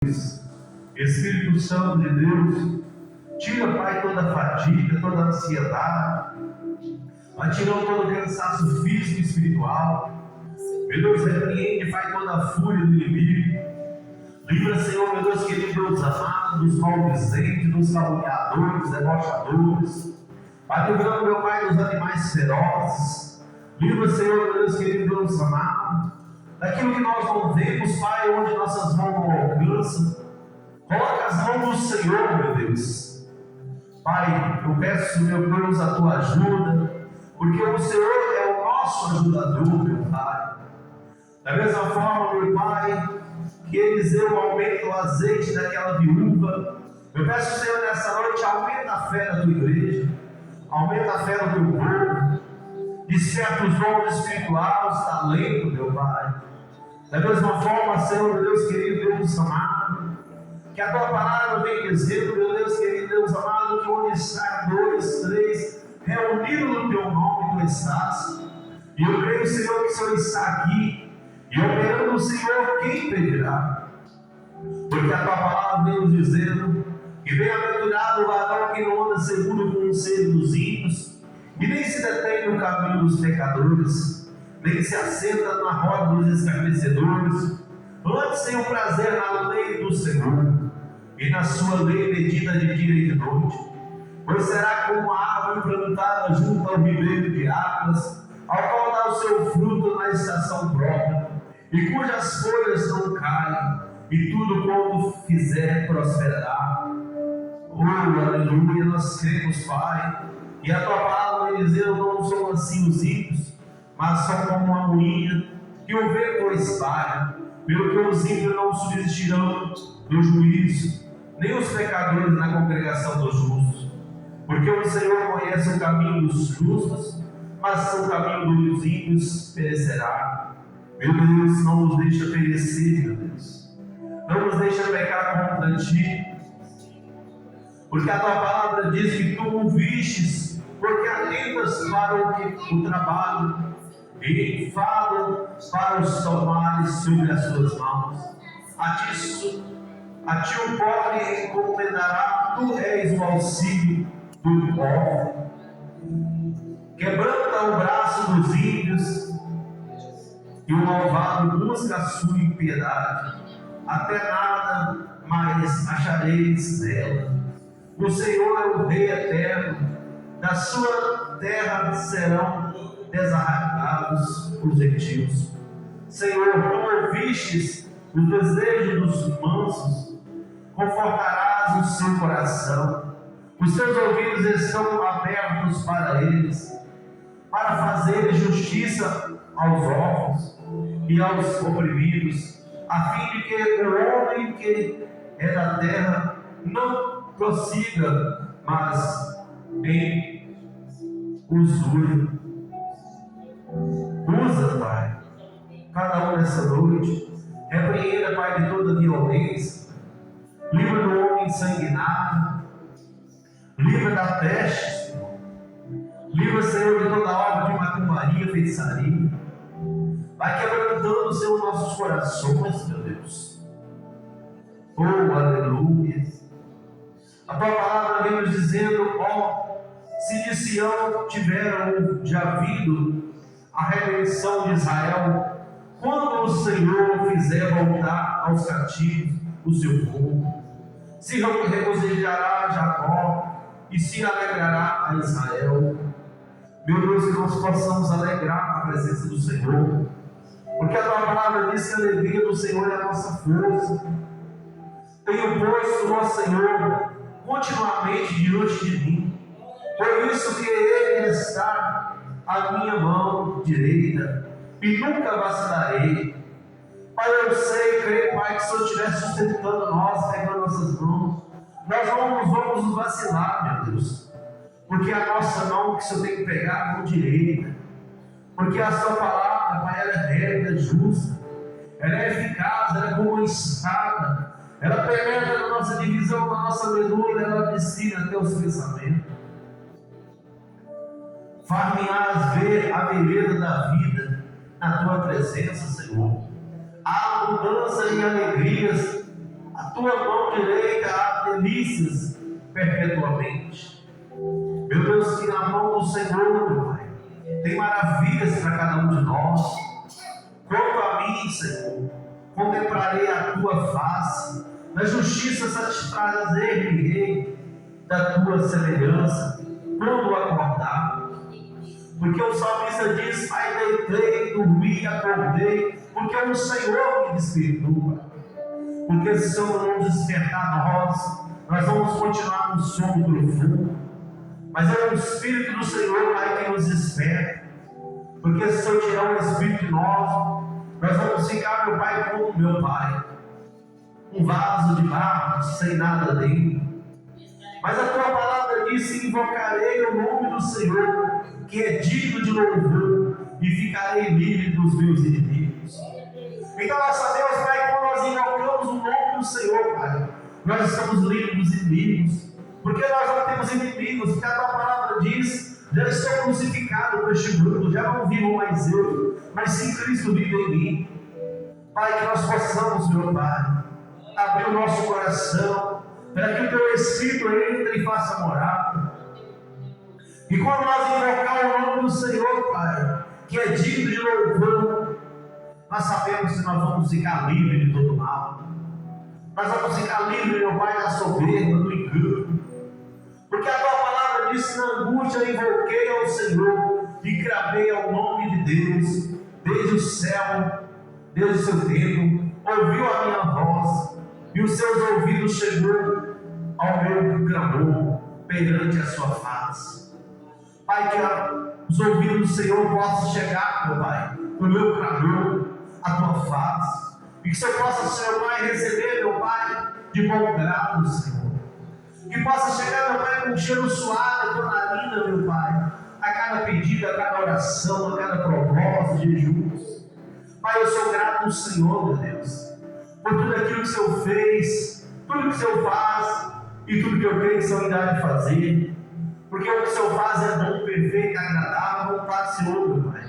Espírito Santo de Deus, tira, Pai, toda a fadiga, toda a ansiedade, vai tirando todo o cansaço físico e espiritual. Meu Deus, repreende, Pai, toda a fúria do inimigo. Livra, Senhor, meu Deus querido, Deus amado, dos maldizentes, dos caluniadores, debochadores. Pai, livrando, meu Pai, dos animais ferozes. Livra, Senhor, meu Deus querido, Deus amado, daquilo que nós não vemos, Pai, onde nossas mãos não alcançam. Coloca as mãos do Senhor, meu Deus. Pai, eu peço, meu Deus, a tua ajuda, porque o Senhor é o nosso ajudador, meu Pai. Da mesma forma, meu Pai, que Eliseu aumenta o azeite daquela viúva, eu peço, Senhor, nessa noite, aumenta a fé da tua igreja, aumenta a fé do teu povo, desperta os dons espirituais, os talentos, meu Pai. Da mesma forma, Senhor, meu Deus querido, Deus amado, que a tua palavra vem dizendo, meu Deus querido, Deus amado, que onde está 2, 3, reunido no teu nome, tu estás. E eu creio, Senhor, que o Senhor está aqui, e operando o Senhor, quem pedirá? Porque a tua palavra vem nos dizendo que bem-aventurado o varão que não anda segundo o conselho dos ímpios, e nem se detém no caminho dos pecadores, nem se assenta na roda dos escarnecedores. Antes tem o prazer na lei do Senhor, e na sua lei medita de dia e de noite. Pois será como uma árvore plantada junto ao ribeiro de águas, ao qual dá o seu fruto na estação própria, e cujas folhas não caem, e tudo quanto fizer prosperará. Oh, aleluia, nós cremos, Pai, e a tua palavra vai dizer: não são assim os ímpios, mas são como uma moinha que o vento espalha. Pelo que os ímpios não subsistirão no juízo, nem os pecadores na congregação dos justos. Porque o Senhor conhece o caminho dos justos, mas o caminho dos ímpios perecerá. Meu Deus, não nos deixa perecer, meu Deus. Não nos deixa pecar contra ti. Porque a tua palavra diz que tu o vistes, porque atentas para o trabalho, e falam para os tomares sobre as suas mãos. A ti o pobre encomendará, tu és o auxílio do pobre. Quebranta o braço dos ímpios, e o malvado busca a sua impiedade, até nada mais achareis dela. O Senhor é o Rei eterno, da sua terra serão desarraigados os gentios. Senhor, tu ouvistes os desejos dos mansos, confortarás o seu coração. Os teus ouvidos estão abertos para eles, para fazer justiça aos órfãos e aos oprimidos, a fim de que o homem que é da terra não prossiga, mas em usura. Usa, Pai, cada um nessa noite. Repreenda, Pai, de toda violência. Livra do homem sanguinário. Livra da peste, Senhor. Livra, Senhor, de toda obra de macumbaria, feitiçaria. Vai quebrantando, Senhor, nossos corações, meu Deus. Oh, aleluia. A tua palavra vem nos dizendo: ó, se de Sião tiveram já vindo a redenção de Israel, quando o Senhor fizer voltar aos cativos o seu povo, se regozijará Jacó e se alegrará a Israel. Meu Deus, que nós possamos alegrar na presença do Senhor, porque a tua palavra diz que a alegria do Senhor é a nossa força. Tenho posto o Senhor continuamente diante de mim, por isso que Ele está à minha mão direita, e nunca vacilarei. Pai, eu sei, creio, Pai, que se eu estiver sustentando nós, pegando nossas mãos, nós não vamos vacilar, meu Deus, porque a nossa mão que o Senhor tem que pegar é a mão direita, porque a sua palavra, Pai, ela é reta, é justa, ela é eficaz, ela é como uma espada, ela penetra na nossa divisão, na nossa medula, ela ensina até os pensamentos. Far-me-ás ver a beleza da vida na tua presença, Senhor. Há abundância e alegrias tua mão direita há delícias perpetuamente. Meu Deus, que na mão do Senhor, meu Pai, tem maravilhas para cada um de nós. Quanto a mim, Senhor, contemplarei a tua face, na justiça satisfazer-me-ei da tua semelhança, quando acordar. Porque o salmista diz: Pai, deitei, dormi, acordei, porque o Senhor me despertou. Porque se o Senhor não despertar nós vamos continuar no sono profundo. Mas é o Espírito do Senhor, Pai, que nos desperta. Porque se o Senhor tirar o Espírito de nós vamos ficar, meu Pai, como meu Pai, um vaso de barro sem nada dentro. Mas a tua palavra diz: invocarei o nome do Senhor, que é digno de louvor, e ficarei livre dos meus inimigos. Então nós sabemos, Pai, quando nós invocamos o nome do Senhor, Pai, nós estamos livres dos inimigos, porque nós não temos inimigos, porque a tua palavra diz: já estou crucificado por este mundo, já não vivo mais eu, mas sim Cristo vive em mim. Pai, que nós possamos, meu Pai, abrir o nosso coração, para que o teu Espírito entre e faça morada. E quando nós invocar o nome do Senhor, Pai, que é digno de louvor, nós sabemos que nós vamos ficar livres de todo mal. Nós vamos ficar livres, meu Pai, da soberba, do engano. Porque a tua palavra diz: na angústia invoquei ao Senhor e clamei ao nome de Deus. Desde o céu, desde o seu tempo, ouviu a minha voz, e os seus ouvidos chegou ao meu clamor perante a sua face. Pai, que os ouvidos do Senhor possam chegar, meu Pai, no meu clamor, a tua face, e que o Senhor possa, Senhor Pai, receber, meu Pai, de bom grado, Senhor. Que possa chegar, meu Pai, com um cheiro suave a tua narina, meu Pai, a cada pedido, a cada oração, a cada propósito de Jesus. Pai, eu sou grato ao Senhor, meu Deus, por tudo aquilo que o Senhor fez, tudo que o Senhor faz e tudo que eu creio que o Senhor irá de fazer. Porque o que o Senhor faz é bom, perfeito, agradável, vontade do Senhor, meu Pai.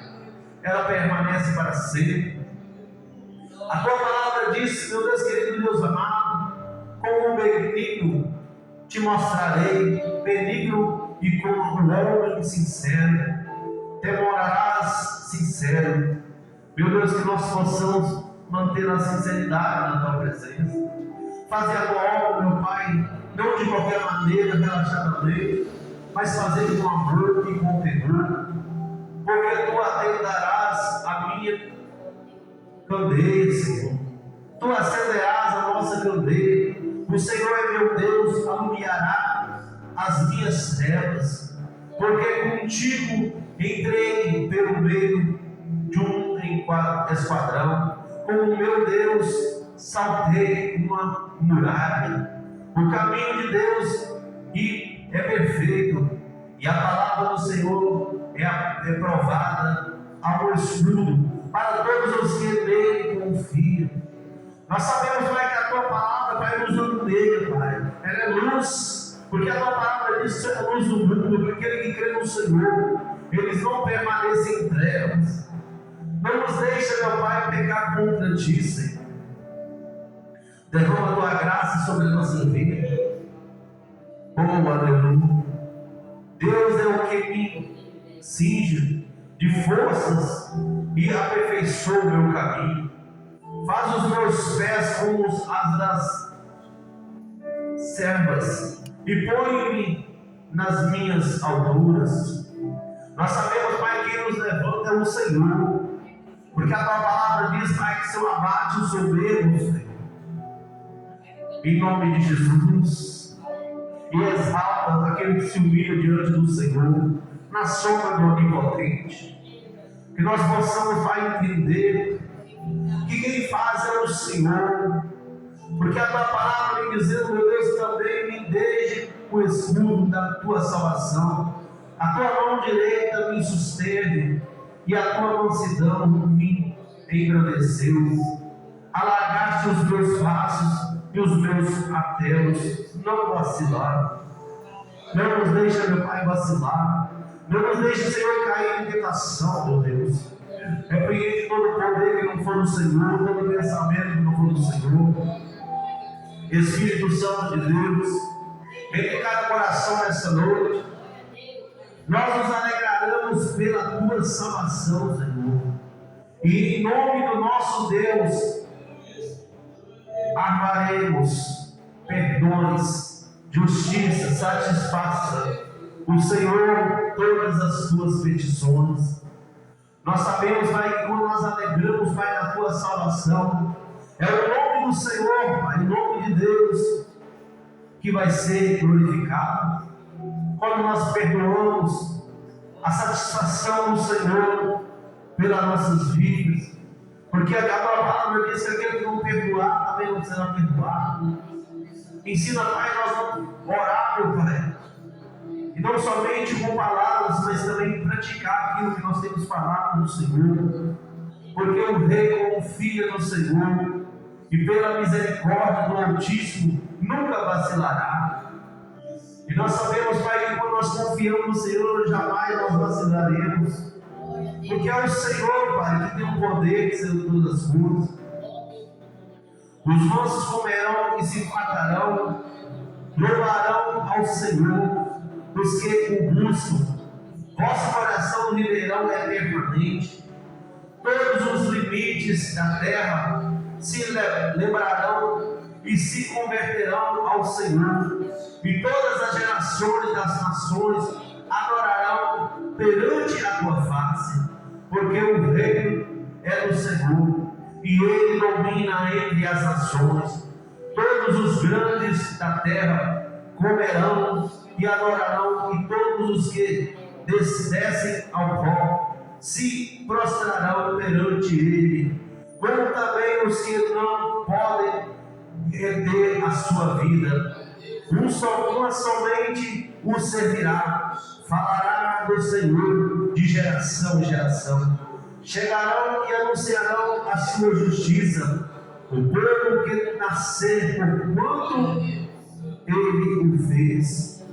Ela permanece para sempre. A tua palavra diz, meu Deus querido, Deus amado, como um benigno te mostrarei, benigno e como um homem sincero, demorarás sincero. Meu Deus, que nós possamos manter a sinceridade na tua presença, fazer a tua obra, meu Pai, não de qualquer maneira, relaxadamente, mas fazer com amor e com temor, porque tu atenderás a minha candeia, Senhor. Tu acenderás a nossa candeia. O Senhor é meu Deus, alumiará as minhas trevas, porque contigo entrei pelo meio de um esquadrão, com o meu Deus saltei uma muralha. O caminho de Deus é perfeito, e a palavra do Senhor é provada ao escudo para todos os que nele confiam. Nós sabemos, Pai, que a tua palavra, Pai, nos iluminar, Pai. Ela é luz, porque a tua palavra diz que é a luz do mundo, porque aquele que crê no Senhor, eles não permanecem em trevas. Não nos deixa, meu Pai, pecar contra ti, Senhor. Derrama a tua graça sobre a nossa vida. Oh, aleluia. Deus é o que me cinge de forças e aperfeiçoa o meu caminho. Faz os meus pés como as das servas e põe-me nas minhas alturas. Nós sabemos, Pai, que quem nos levanta é o Senhor, porque a tua palavra diz, Pai, que o Senhor abate os soberbos, Senhor, em nome de Jesus, e exalta aquele que se humilha diante do Senhor, na sombra do Onipotente. Que nós possamos, Pai, entender que quem faz é o Senhor, porque a tua palavra vem dizendo, meu Deus, também me deixe o escudo da tua salvação, a tua mão direita me susteve, e a tua mansidão me engrandeceu. Alargaste os meus braços e os meus atelos não vacilaram. Não nos deixa, meu Pai, vacilar. Não nos deixe, Senhor, cair em tentação, meu Deus. Repreende todo poder que não for do Senhor, todo pensamento que não for do Senhor. Espírito Santo de Deus, em cada coração nessa noite. Nós nos alegraremos pela tua salvação, Senhor. E em nome do nosso Deus, amaremos perdões, justiça, satisfaça o Senhor todas as tuas petições. Nós sabemos, Pai, que quando nós alegramos, Pai, na tua salvação, é o nome do Senhor, Pai, o nome de Deus, que vai ser glorificado. Quando nós perdoamos, a satisfação do Senhor pelas nossas vidas, porque a tua palavra diz que aquele que não perdoar também não será perdoado. Ensina, Pai, nós vamos orar, meu Pai, e não somente com palavras, mas também praticar aquilo que nós temos falado no Senhor, porque o rei confia no Senhor e pela misericórdia do Altíssimo nunca vacilará. E nós sabemos, Pai, que quando nós confiamos no Senhor, jamais nós vacilaremos, porque é o Senhor, Pai, que tem o poder de ser todas as coisas. Os mansos comerão e se fartarão, louvarão ao Senhor, os que o buscam. Vosso coração viverão eternamente. Todos os limites da terra se lembrarão e se converterão ao Senhor, e todas as gerações das nações adorarão perante a tua face, porque o reino é do Senhor, e ele domina entre as nações. Todos os grandes da terra comerão e adorarão, e todos os que descem ao pó se prostrarão perante ele, como também os que não podem reter a sua vida. Uma somente o servirá, falará do Senhor de geração em geração. Chegarão e anunciarão a sua justiça, o povo que nascer por quanto ele o fez.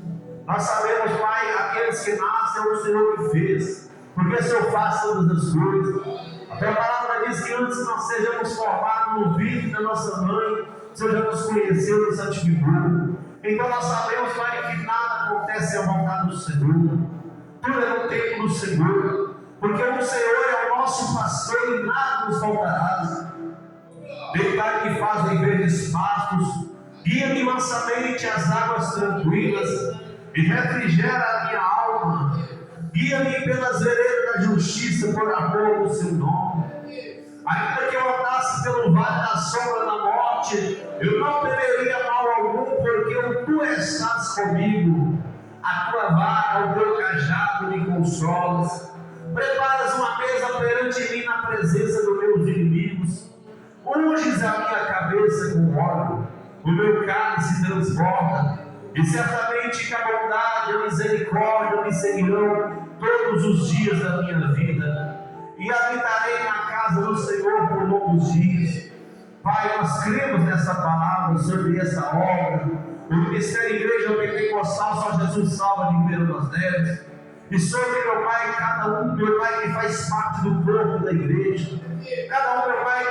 Nós sabemos, Pai, aqueles que nascem o Senhor que fez, porque o Senhor faz todas as coisas. A tua palavra diz que antes que nós sejamos formados no ventre da nossa mãe, o Senhor já nos conheceu, nos santificou. Então nós sabemos, Pai, que nada acontece à vontade do Senhor, tudo é no tempo do Senhor, porque o Senhor é o nosso pastor e nada nos faltará. Detalhe que faz em verdes pastos, guia-me mansamente às águas tranquilas e refrigera a minha alma. Guia-me pelas veredas da justiça por amor do seu nome. Ainda que eu andasse pelo vale da sombra da morte, eu não temeria mal algum, porque tu estás comigo. A tua vara, o teu cajado me consolas. Preparas uma mesa perante mim na presença dos meus inimigos. Unges a minha cabeça com óleo, o meu cálice transborda. E certamente que a bondade e a misericórdia me seguirão todos os dias da minha vida, e habitarei na casa do Senhor por longos dias. Pai, nós cremos nessa palavra, sobre essa obra, o Ministério Igreja Pentecostal Só Jesus Salva de Ribeirão das Neves, e sobre, meu Pai, cada um, meu Pai, que faz parte do corpo da igreja, cada um, meu Pai,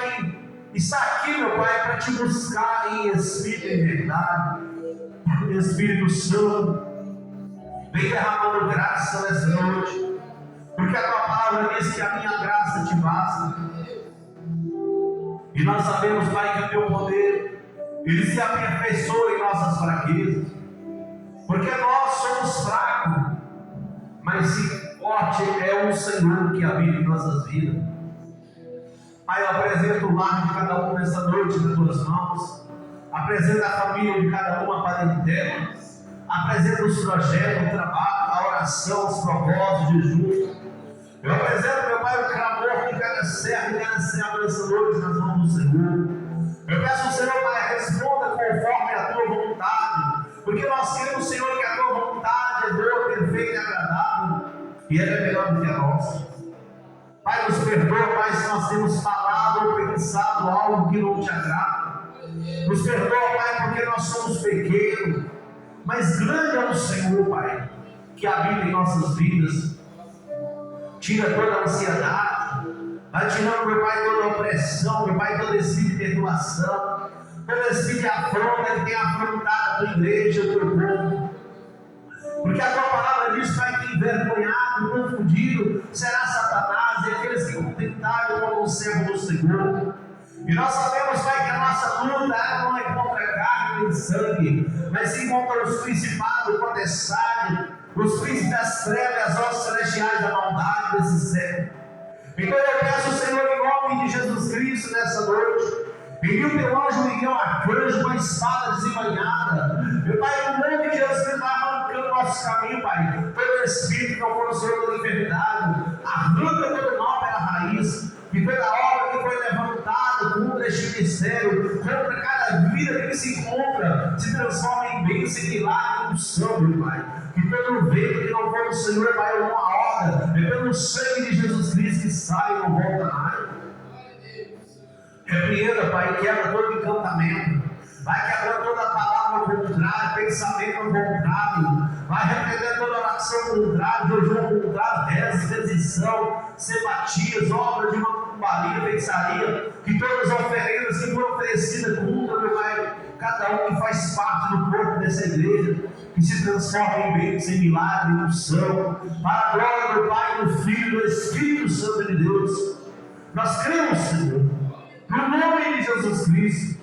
que está aqui, meu Pai, para te buscar em espírito e verdade. Espírito Santo, vem derramando graça nessa noite, porque a tua palavra diz que a minha graça te basta. E nós sabemos, Pai, que o teu poder, ele se aperfeiçoa em nossas fraquezas, porque nós somos fracos, mas forte é o Senhor que habita em nossas vidas. Pai, eu apresento o lar de cada um nessa noite nas tuas mãos. Apresenta a família de cada uma para dentro dela. Apresenta os projetos, o trabalho, a oração, os propósitos, o jejum. Eu apresento, meu Pai, o clamor de cada servo e cada serva nessa noite nas mãos do Senhor. Eu peço ao Senhor, Pai, responda conforme a tua vontade, porque nós queremos, Senhor, que a tua vontade é boa, perfeita e agradável, e ela é melhor do que a nossa. Pai, nos perdoa, Pai, se nós temos falado ou pensado algo que não te agrada. Nos perdoa, Pai, porque nós somos pequenos, mas grande é o Senhor, Pai, que habita em nossas vidas. Tira toda a ansiedade, vai tirando, meu Pai, toda a opressão, meu Pai, toda essa perturbação. pelo espírito de afronta que tem afrontado a tua igreja, o teu povo. Porque a tua palavra diz, Pai, que envergonhado, confundido será Satanás e aqueles que contentaram como o servo do Senhor. E nós sabemos, Pai, que a nossa luta não é contra carne nem sangue, mas sim contra os principados, o potestade, os príncipes das trevas e as hostes celestiais da maldade desse século. Então eu peço, Senhor, em nome de Jesus Cristo, nessa noite, envia o teu anjo Miguel Arcanjo com a espada desembainhada. Meu Pai, no nome de Jesus Cristo, vai arrancando o nosso caminho, Pai. Todo espírito que não for o Senhor da enfermidade, arranca todo mal pela raiz. Que toda obra que foi levantada contra este ministério, contra cada vida que se encontra, se transforma em bênção, em milagre, em unção, meu Pai. Que todo vento que não for o Senhor, Pai, uma ordem, é pelo sangue de Jesus Cristo que sai e não volta mais. Repreenda, Pai, quebra todo encantamento. Vai quebrar toda palavra contrária, pensamento contrário. Vai repreender toda oração contrária, jejum contrário, reza, decisão, simpatias, obras de macumbaria, feitiçaria. Que todas as oferendas que foram oferecidas contra, meu Pai, cada um que faz parte do corpo dessa igreja, que se transforma em bênção, em milagre, em unção. Para a glória do Pai, do Filho e do Espírito Santo de Deus. Nós cremos, Senhor, no nome de Jesus Cristo,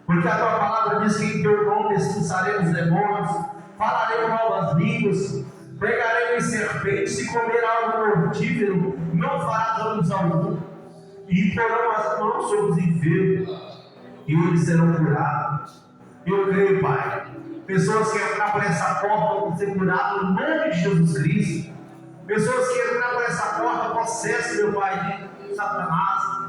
porque a tua palavra diz que em teu nome expulsaremos demônios, falaremos novas línguas, pegaremos serpentes, se comer algo mortífero, não fará danos algum, e porão as mãos sobre os enfermos, e eles serão curados. Eu creio, Pai, pessoas que entrar por essa porta vão ser curadas no nome de Jesus Cristo, pessoas que entrar por essa porta possessem, meu Pai, de Satanás.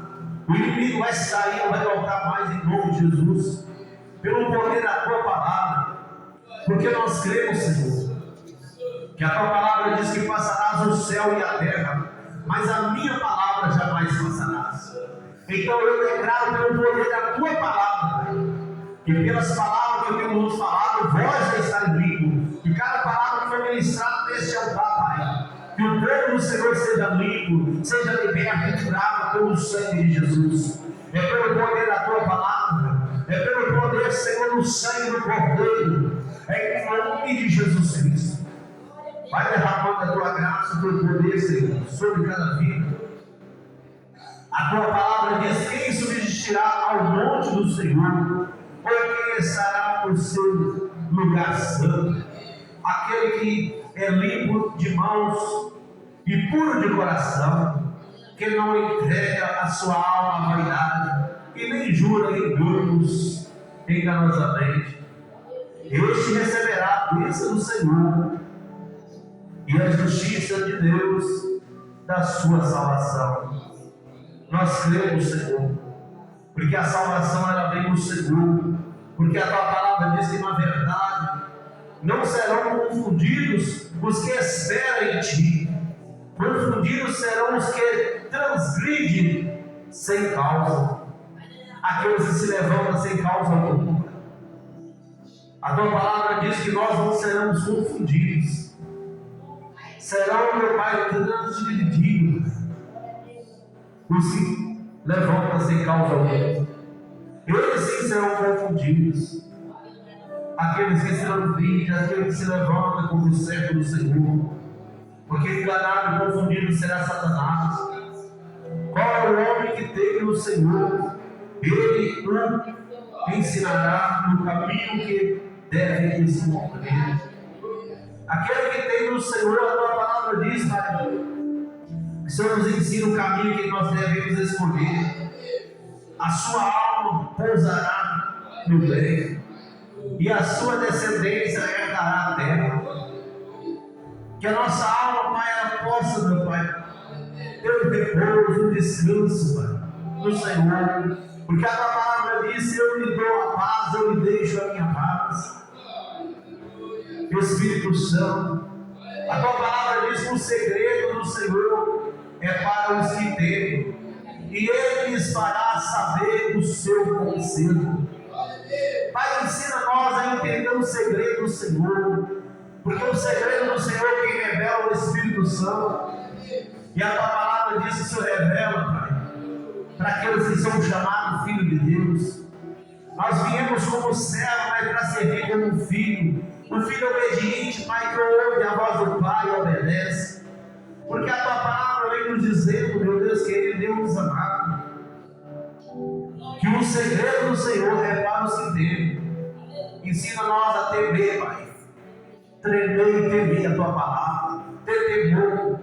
O inimigo vai sair, não vai voltar mais em nome de Jesus, pelo poder da tua palavra, porque nós cremos, Senhor, que a tua palavra diz que passarás o céu e a terra, mas a minha palavra jamais passarás. Então eu declaro pelo poder da tua palavra, que pelas palavras que eu tenho nos falado, vós já está limpo, e cada palavra que foi ministrada neste altar, Pai, que o povo do Senhor seja limpo, seja liberto e curado pelo sangue de Jesus. É pelo poder da tua palavra, é pelo poder, Senhor, do sangue do Cordeiro, é em nome de Jesus Cristo. Vai derramando a tua graça, o teu poder, Senhor, sobre cada vida. A tua palavra diz: quem subsistirá ao monte do Senhor, ou quem estará por seu lugar santo? Aquele que é limpo de mãos e puro de coração, que não entrega a sua alma à vaidade e nem jura enganos enganosamente. Este receberá a bênção do Senhor e a justiça de Deus da sua salvação. Nós cremos, Senhor, porque a salvação ela vem do Senhor, porque a tua palavra diz que na verdade não serão confundidos os que esperam em ti. Confundidos serão os que transgridem sem causa, aqueles que se levantam sem causa alguma. A tua palavra diz que nós não seremos confundidos. Serão, meu Pai, transgredidos os que levantam sem causa alguma. Eles sim serão confundidos. Aqueles que se transgridem, aqueles que se levantam como o servo do Senhor. Porque enganado e confundido será Satanás. Qual é o homem que teme o Senhor? Ele o ensinará no caminho que deve escolher. Aquele que teme o Senhor, a tua palavra diz, Pai, que o Senhor nos ensina o caminho que nós devemos escolher. A sua alma pousará no bem, e a sua descendência herdará a terra. Que a nossa alma, Pai, ela possa, meu Pai, ter um repouso, um descanso, Pai, no Senhor. Porque a tua palavra diz: eu lhe dou a paz, eu lhe deixo a minha paz. Espírito Santo, a tua palavra diz que o segredo do Senhor é para os que temem, e Ele lhes fará saber o seu conselho. Pai, ensina nós a entender o segredo do Senhor, porque o segredo do Senhor é quem revela o Espírito Santo, e a tua palavra diz que o Senhor revela, Pai, para aqueles que são chamados filhos de Deus. Nós viemos como servo, mas para servir como filho. Um filho obediente, Pai, que ouve a voz do Pai e obedece. Porque a tua palavra vem nos dizendo, meu Deus querido, Deus amado, que o segredo do Senhor é para os que temem. Ensina nós a temer, Pai. Tremer e temer a tua palavra. Ter temor.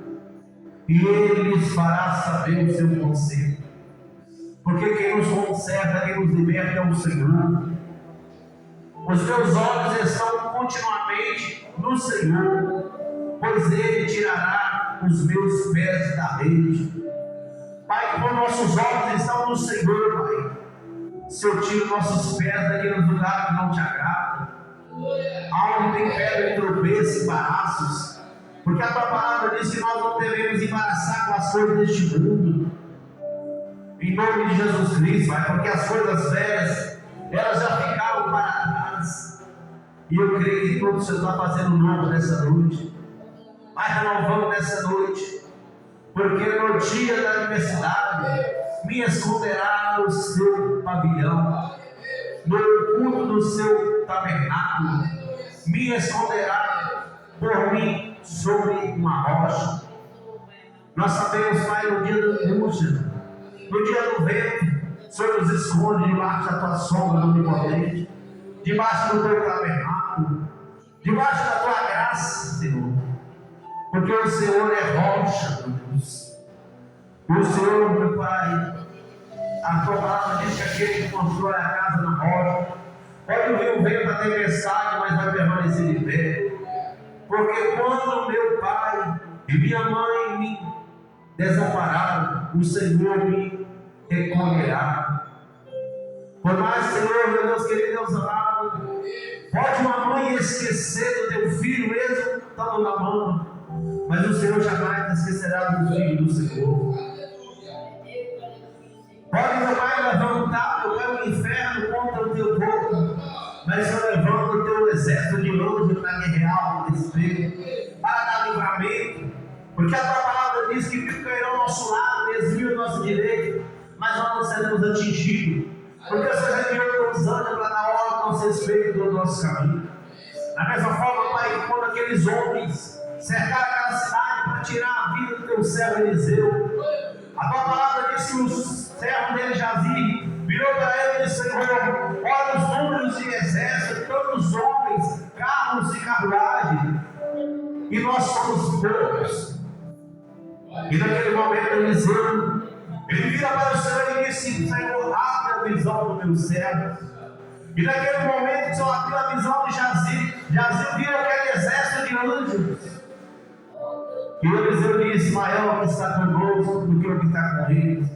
E Ele lhes fará saber o seu conselho. Porque quem nos conserta, quem nos liberta é o Senhor. Os meus olhos estão continuamente no Senhor, pois Ele tirará os meus pés da rede. Pai, quando nossos olhos estão no Senhor, Pai, se eu tiro nossos pés daqueles lugares que não te agradam, aonde tem pedra e tropeço e embaraços, porque a tua palavra diz que nós não devemos embaraçar com as coisas deste mundo. Em nome de Jesus Cristo, Pai, porque as coisas velhas, elas já ficaram para trás. E eu creio que tudo o Senhor está fazendo novo nessa noite. Pai, renovando nessa noite. Porque no dia da adversidade, me esconderá no seu pavilhão. No culto do seu tabernáculo, me esconderá por mim sobre uma rocha. Nós sabemos, Pai, no dia da angústia, no dia do vento, o Senhor nos esconde debaixo da tua sombra onipotente, debaixo do teu tabernáculo, debaixo da tua graça, Senhor. Porque o Senhor é rocha, meu Deus. O Senhor, meu Pai, a tua palavra diz que aquele que constrói a casa na rocha, pode vir o vento da tempestade, mas vai permanecer de pé. Porque quando meu pai e minha mãe me desampararam, o Senhor me recolherá. Por mais, Senhor, meu Deus querido, Deus amado, pode uma mãe esquecer do teu filho, mesmo estando na mão, mas o Senhor jamais esquecerá do filho do Senhor. Pode, meu Pai, levantar, meu Pai, o inferno contra o teu povo, mas o Senhor levanta o teu exército de anjos para guerrear o desespero, para dar livramento, porque a tua palavra diz que cairão ao nosso lado, desvio o nosso direito, mas nós não seremos atingidos, porque o Senhor enviou os anjos para dar ordem ao nosso respeito do nosso caminho. Da mesma forma, Pai, que quando aqueles homens cercaram aquela cidade para tirar a vida do teu servo Eliseu, a tua palavra diz que o servo dele Jazi virou para ele e disse: Senhor, olha os números de exército, tantos homens, carros e carruagem, e nós somos poucos. E naquele momento Eliseu, ele vira para o Senhor e disse: Senhor, abre a visão do meu servo. E naquele momento o Senhor abriu a visão de Jazi. Jazi viu aquele exército de anjos. E Eliseu disse: maior que está conosco do que o que está com eles.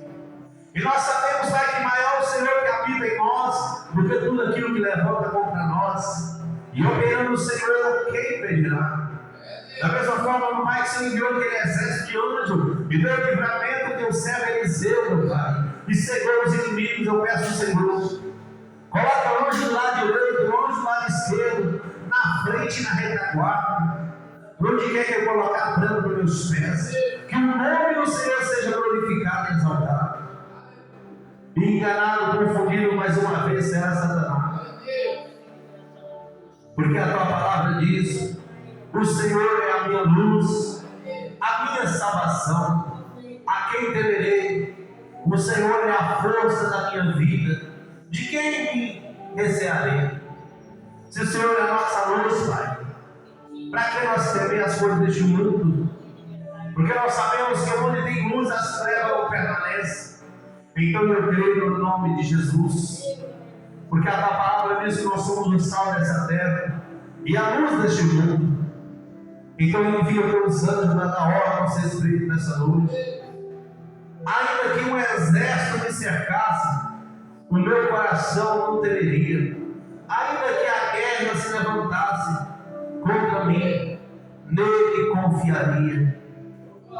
E nós sabemos, Pai, que maior é o Senhor que habita em nós do que tudo aquilo que levanta contra nós. E operando o Senhor, quem impedirá? Da mesma forma, Pai, que o Senhor enviou aquele exército de anjos e deu livramento ao teu servo Eliseu, meu Pai, e cegou os inimigos. Eu peço ao Senhor, coloca anjo do lado direito, anjo do lado esquerdo, na frente e na retaguarda. Onde quer que eu colocar a planta dos meus pés, que o nome do Senhor seja glorificado e exaltado. E enganado, confundido mais uma vez será Satanás. Porque a tua palavra diz: o Senhor é a minha luz, a minha salvação, a quem temerei? O Senhor é a força da minha vida, de quem me recearei? Se o Senhor é a nossa luz, Pai, para que nós temer as coisas deste mundo? Porque nós sabemos que onde tem luz, as trevas não permanecem. Então eu creio no nome de Jesus, porque a tua palavra diz que nós somos o sal dessa terra e a luz deste mundo. Então envia teus anjos para dar ordem ao seu espírito nessa noite. Ainda que um exército me cercasse, o meu coração não temeria. Ainda que a guerra se levantasse contra mim, nele confiaria.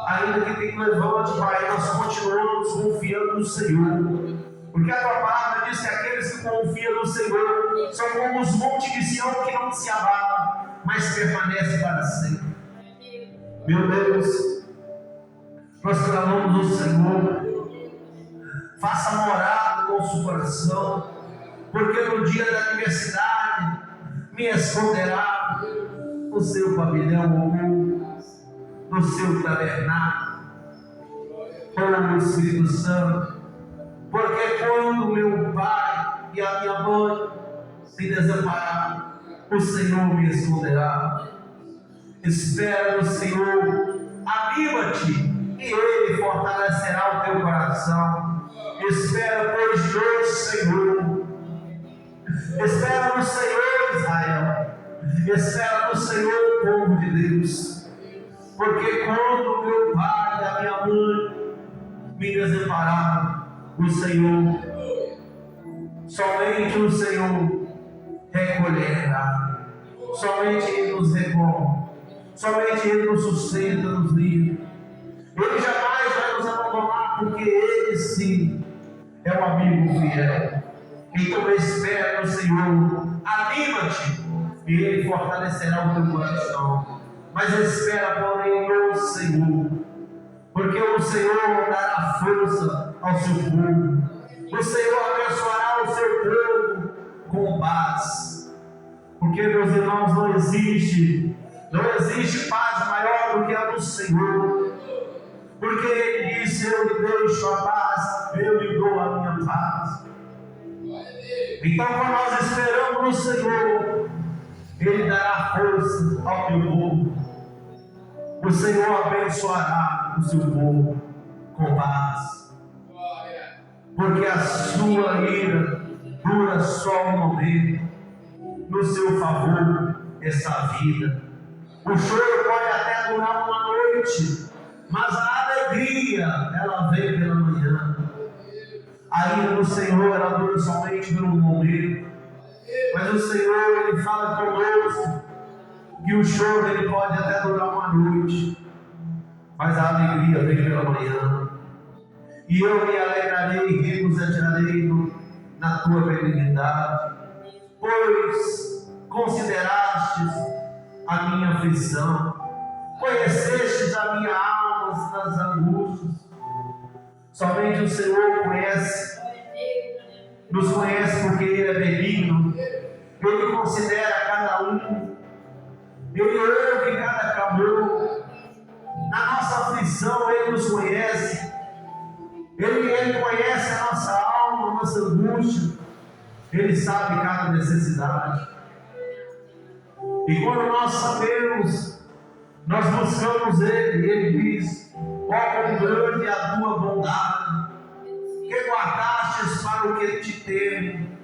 Ainda que tenha levante, Pai, nós continuamos confiando no Senhor, porque a tua palavra diz que aqueles que confiam no Senhor são como os montes de Sião que não se abalam, mas permanecem para sempre. Meu Deus, nós clamamos ao Senhor, faça morada no nosso coração, porque no dia da adversidade me esconderá no seu pavilhão oculto, no seu tabernáculo, oh Espírito Santo, porque quando meu pai e a minha mãe me desamparar, o Senhor me esconderá. Espera no Senhor, anima-te e Ele fortalecerá o teu coração. Espera, pois, no Senhor. Espera no Senhor, Israel. Espera no Senhor, povo de Deus. Porque quando meu pai e a minha mãe me desampararam, o Senhor, somente o Senhor recolherá. Somente Ele nos recolhe. Somente Ele nos sustenta, nos livra. Ele jamais vai nos abandonar, porque Ele sim é um amigo fiel. Então espera no Senhor, anima-te e Ele fortalecerá o teu coração. Mas espera, porém, no Senhor, porque o Senhor dará força ao seu povo. O Senhor abençoará o seu povo com paz. Porque, meus irmãos, não existe paz maior do que a do Senhor. Porque Ele disse: eu lhe deixo a paz, eu lhe dou a minha paz. Então, quando nós esperamos no Senhor, Ele dará força ao teu povo. O Senhor abençoará o seu povo com paz. Porque a sua ira dura só um momento. No seu favor está a vida. O choro pode até durar uma noite, mas a alegria, ela vem pela manhã. A ira do Senhor, ela dura somente por um momento. Mas o Senhor, Ele fala conosco que o choro, ele pode até durar uma noite, mas a alegria vem pela manhã. E eu me alegrarei e regozijarei na tua benignidade, pois considerastes a minha aflição, conhecestes a minha alma nas angústias. Somente o Senhor conhece, nos conhece porque Ele é benigno. Ele considera cada um, Ele ouve cada clamor. Na nossa aflição Ele nos conhece, Ele conhece a nossa alma, a nossa angústia. Ele sabe cada necessidade. E quando nós sabemos, nós buscamos Ele. Ele diz: ó, quão grande é a tua bondade, que guardastes para o que te temem,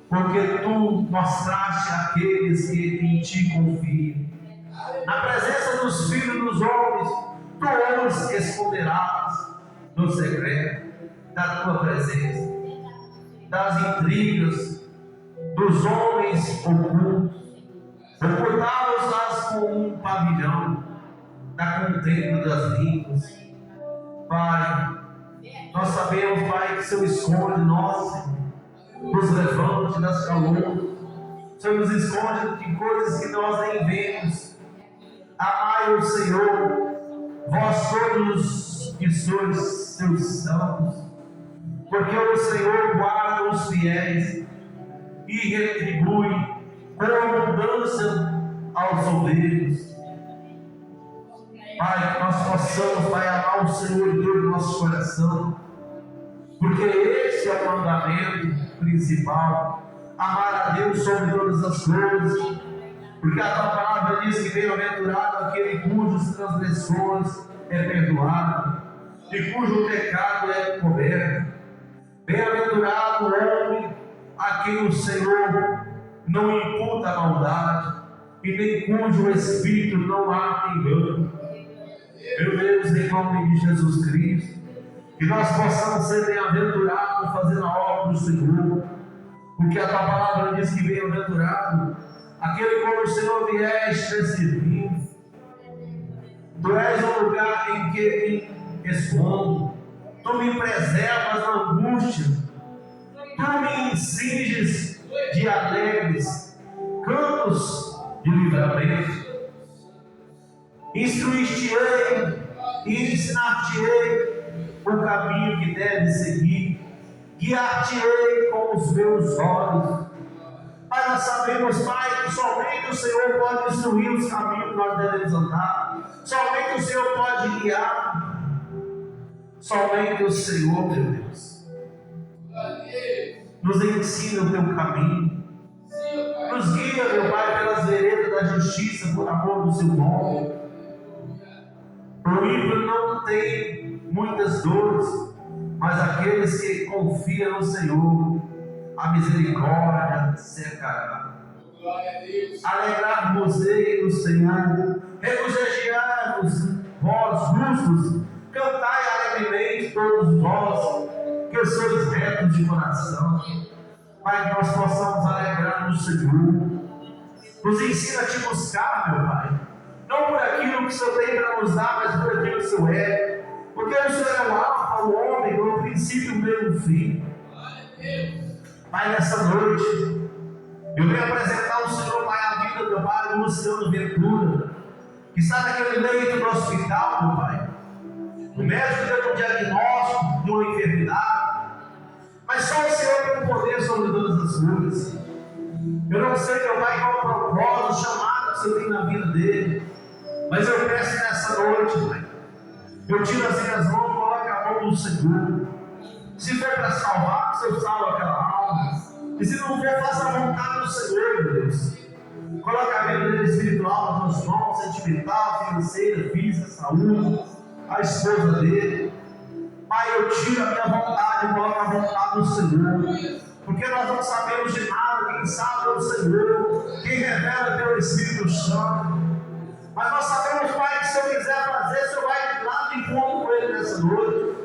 porque tu mostraste àqueles que em ti confiam. Na presença dos filhos dos homens, tu os esconderás no secreto da tua presença, das intrigas dos homens ocultos, ocultá-los-ás com um pavilhão da contenda das línguas. Pai, nós sabemos, Pai, que o Senhor esconde nós, Senhor, nos levante das calúnias. O Senhor nos esconde de coisas que nós nem vemos. Amai o Senhor, vós todos que sois seus santos, porque o Senhor guarda os fiéis e retribui com abundância aos soberbos. Pai, que nós possamos, Pai, amar o Senhor de todo o nosso coração, porque esse é o mandamento principal: amar a Deus sobre todas as coisas. Porque a tua palavra diz que bem-aventurado aquele cujos transgressores é perdoado e cujo pecado é coberto. Bem-aventurado o homem a quem o Senhor não imputa a maldade e nem cujo espírito não há engano. Meu Deus, em nome de Jesus Cristo, que nós possamos ser bem-aventurados fazendo a obra do Senhor, porque a tua palavra diz que bem-aventurado aquele quando o Senhor vier servir. Tu és o lugar em que me escondo, tu me preservas na angústia, tu me cinges de alegres cantos de livramento. Instruir-te-ei e ensinar-te-ei o caminho que deves seguir. guiar-te-ei com os meus olhos. Pai, nós sabemos, Pai, que somente o Senhor pode instruir os caminhos que nós devemos andar, somente o Senhor pode guiar, somente o Senhor, meu Deus, nos ensina o teu caminho, nos guia, meu Pai, pelas veredas da justiça, por amor do seu nome. O ímpio não tem muitas dores, mas aqueles que confiam no Senhor, a misericórdia cercará. Alegrar-vos-ei no Senhor, regozijar-vos, vós justos, cantai alegremente todos vós, que sois retos de coração. Pai, que nós possamos alegrar no Senhor. Nos ensina a te buscar, meu Pai, não por aquilo que o Senhor tem para nos dar, mas por aquilo que o Senhor é. Porque o Senhor é o alfa, o homem, o princípio, o meio e o fim. Pai, nessa noite, eu venho apresentar ao Senhor, Pai, a vida do meu Pai, do Luciano Ventura, que está naquele leito do hospital, meu Pai. O médico deu um diagnóstico de uma enfermidade, mas só o Senhor tem o poder sobre todas as coisas. Eu não sei, meu Pai, qual o propósito, o chamado que o Senhor tem na vida dele, mas eu peço nessa noite, Pai, eu tiro as minhas mãos, coloco a mão do Senhor. Se for para salvar, que o Senhor salva aquela alma. E se não for, faça a vontade do Senhor, meu Deus. Coloque a vida dele espiritual nas tuas mãos, sentimental, financeira, física, saúde, a esposa dele. Pai, eu tiro a minha vontade e coloco a vontade do Senhor. Porque nós não sabemos de nada, quem sabe é o Senhor, quem revela é o Espírito Santo. Mas nós sabemos, Pai, que se eu quiser fazer, o Senhor vai lá de encontro com ele nessa noite.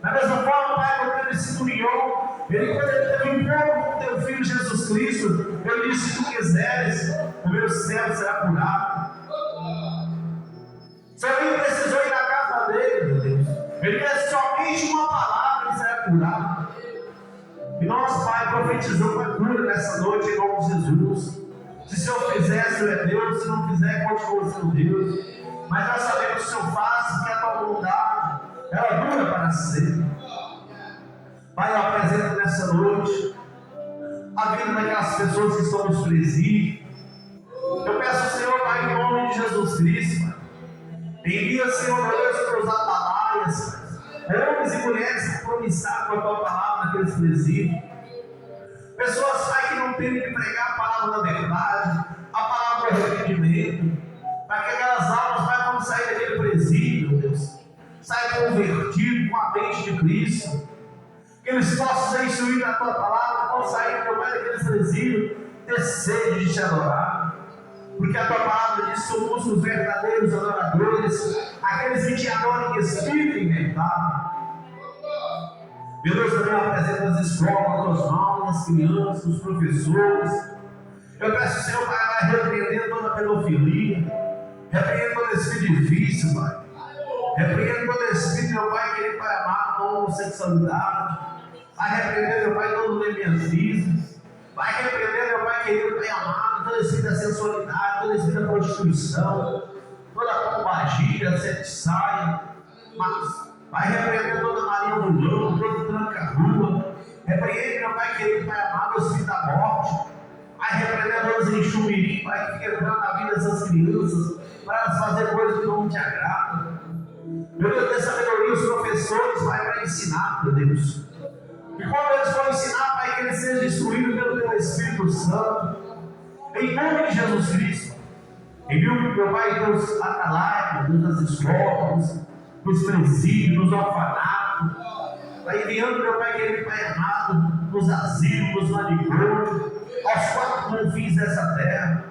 Da mesma forma, Pai, quando ele se uniou, quando ele teve um encontro com o teu Filho Jesus Cristo, ele disse: se tu quiseres, o meu servo será curado. Se alguém precisou ir na casa dele, meu Deus, ele disse somente uma palavra e será curado. E nós, Pai, profetizamos a cura nessa noite em nome de Jesus. Se o Senhor fizer, o Senhor é Deus, se não fizer, continua sendo Deus. Mas nós sabemos que o Senhor faz, porque a tua vontade, ela dura para sempre. Pai, eu apresento nessa noite a vida daquelas pessoas que estão nos presídios. Eu peço ao Senhor, Pai, em nome de Jesus Cristo, Pai, envia, Senhor Deus, para os atalaias, homens e mulheres compromissados com a tua palavra naqueles presídios. Pessoas, Pai, que não têm que pregar a palavra da verdade, a palavra do arrependimento, para que aquelas almas, Pai, quando sair daquele presídio, meu Deus, saiam convertidos com a mente de Cristo, que eles possam ser instruídos na tua palavra, possam sair, meu Pai, daqueles presídios, ter sede de te adorar, porque a tua palavra diz: somos os verdadeiros adoradores, aqueles que te adoram em espírito e em verdade. Meu Deus, também apresenta as escolas, as tuas mãos, as crianças, os professores. Eu peço, Senhor, Pai, vai repreender toda a pedofilia, repreende todo espírito de vício, Pai. Repreende todo espírito, meu Pai, querido Pai amado, toda homossexualidade. Vai repreender, meu Pai, todo o levianismo. Vai repreender, meu Pai, querido Pai amado, todo espírito da sensualidade, todo espírito da prostituição, toda a pombagira, sete saia. Vai repreender toda a Maria do Lobo, todo tranca-rua. Repreende, meu Pai, querido Pai amado, o espírito da morte. Vai repreender todos os enxumirim, Pai, que fica entrando na vida dessas crianças, para elas fazer coisas que não te agradam. Meu Deus, dê sabedoria os professores, Pai, para ensinar, meu Deus. E quando eles vão ensinar, Pai, que eles sejam instruídos pelo teu Espírito Santo, em nome de Jesus Cristo. Envia, meu Pai, Deus, atalaias, nas escolas, nos presídios, nos orfanatos. Vai enviando, meu Pai, querido Pai amado, nos asilos, nos manicômios, aos quatro confins dessa terra.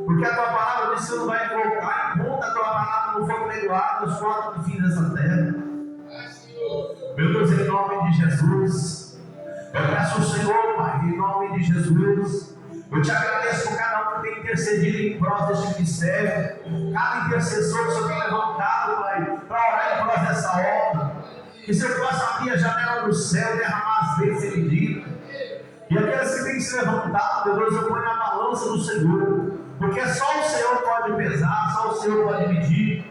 Porque a tua palavra diz que você não vai voltar enquanto a tua palavra não for pregoada aos quatro confins dessa terra. Meu Deus, em nome de Jesus, eu peço ao Senhor, Pai, em nome de Jesus, eu te agradeço por cada um que tem intercedido em prol deste ministério, cada intercessor que o Senhor tem levantado, Pai, para orar em prol dessa obra, que o Senhor possa abrir a janela do céu, derramar as bênçãos medidas, e aqueles que têm se levantado, meu Deus, eu ponho na balança do Senhor, porque só o Senhor pode pesar, só o Senhor pode medir,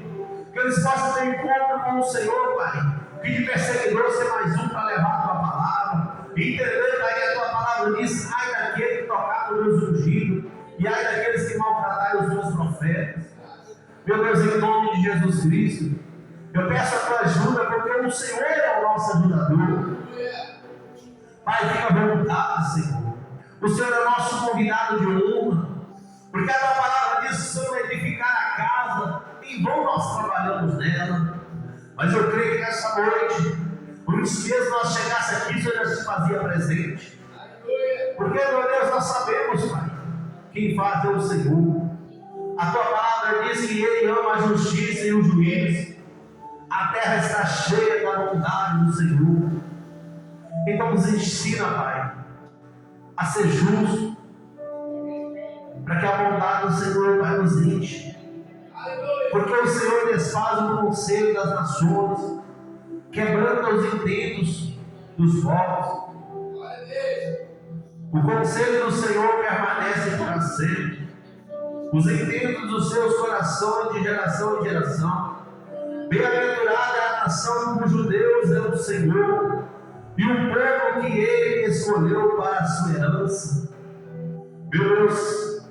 que eles possam ter encontro com o Senhor, Pai, que de perseguidor ser mais um para levar a tua palavra, Entendendo, Pai, que a tua palavra diz: ai daquele que tocar nos meus ungidos, e ai daqueles que maltratarem os meus profetas. Meu Deus, em nome de Jesus Cristo, eu peço a tua ajuda, porque o Senhor é o nosso ajudador. Pai, fica à vontade, Senhor. O Senhor é o nosso convidado de honra, porque a tua palavra diz: se o Senhor edificar a casa, em vão nós trabalhamos nela. Mas eu creio que nessa noite, antes mesmo nós chegasse aqui, o Senhor já se fazia presente. Porque, meu Deus, nós sabemos, Pai, quem faz é o Senhor. A tua palavra diz que Ele ama a justiça e o juízo. A terra está cheia da bondade do Senhor. Então nos ensina, Pai, a ser justo, para que a bondade do Senhor, Pai, nos enche. Porque o Senhor desfaz o conselho das nações, quebranta os intentos dos povos. O conselho do Senhor permanece para sempre, os intentos dos seus corações de geração em geração. Bem-aventurada é a nação cujo Deus é o Senhor, e o povo que Ele escolheu para a sua herança. Meu Deus,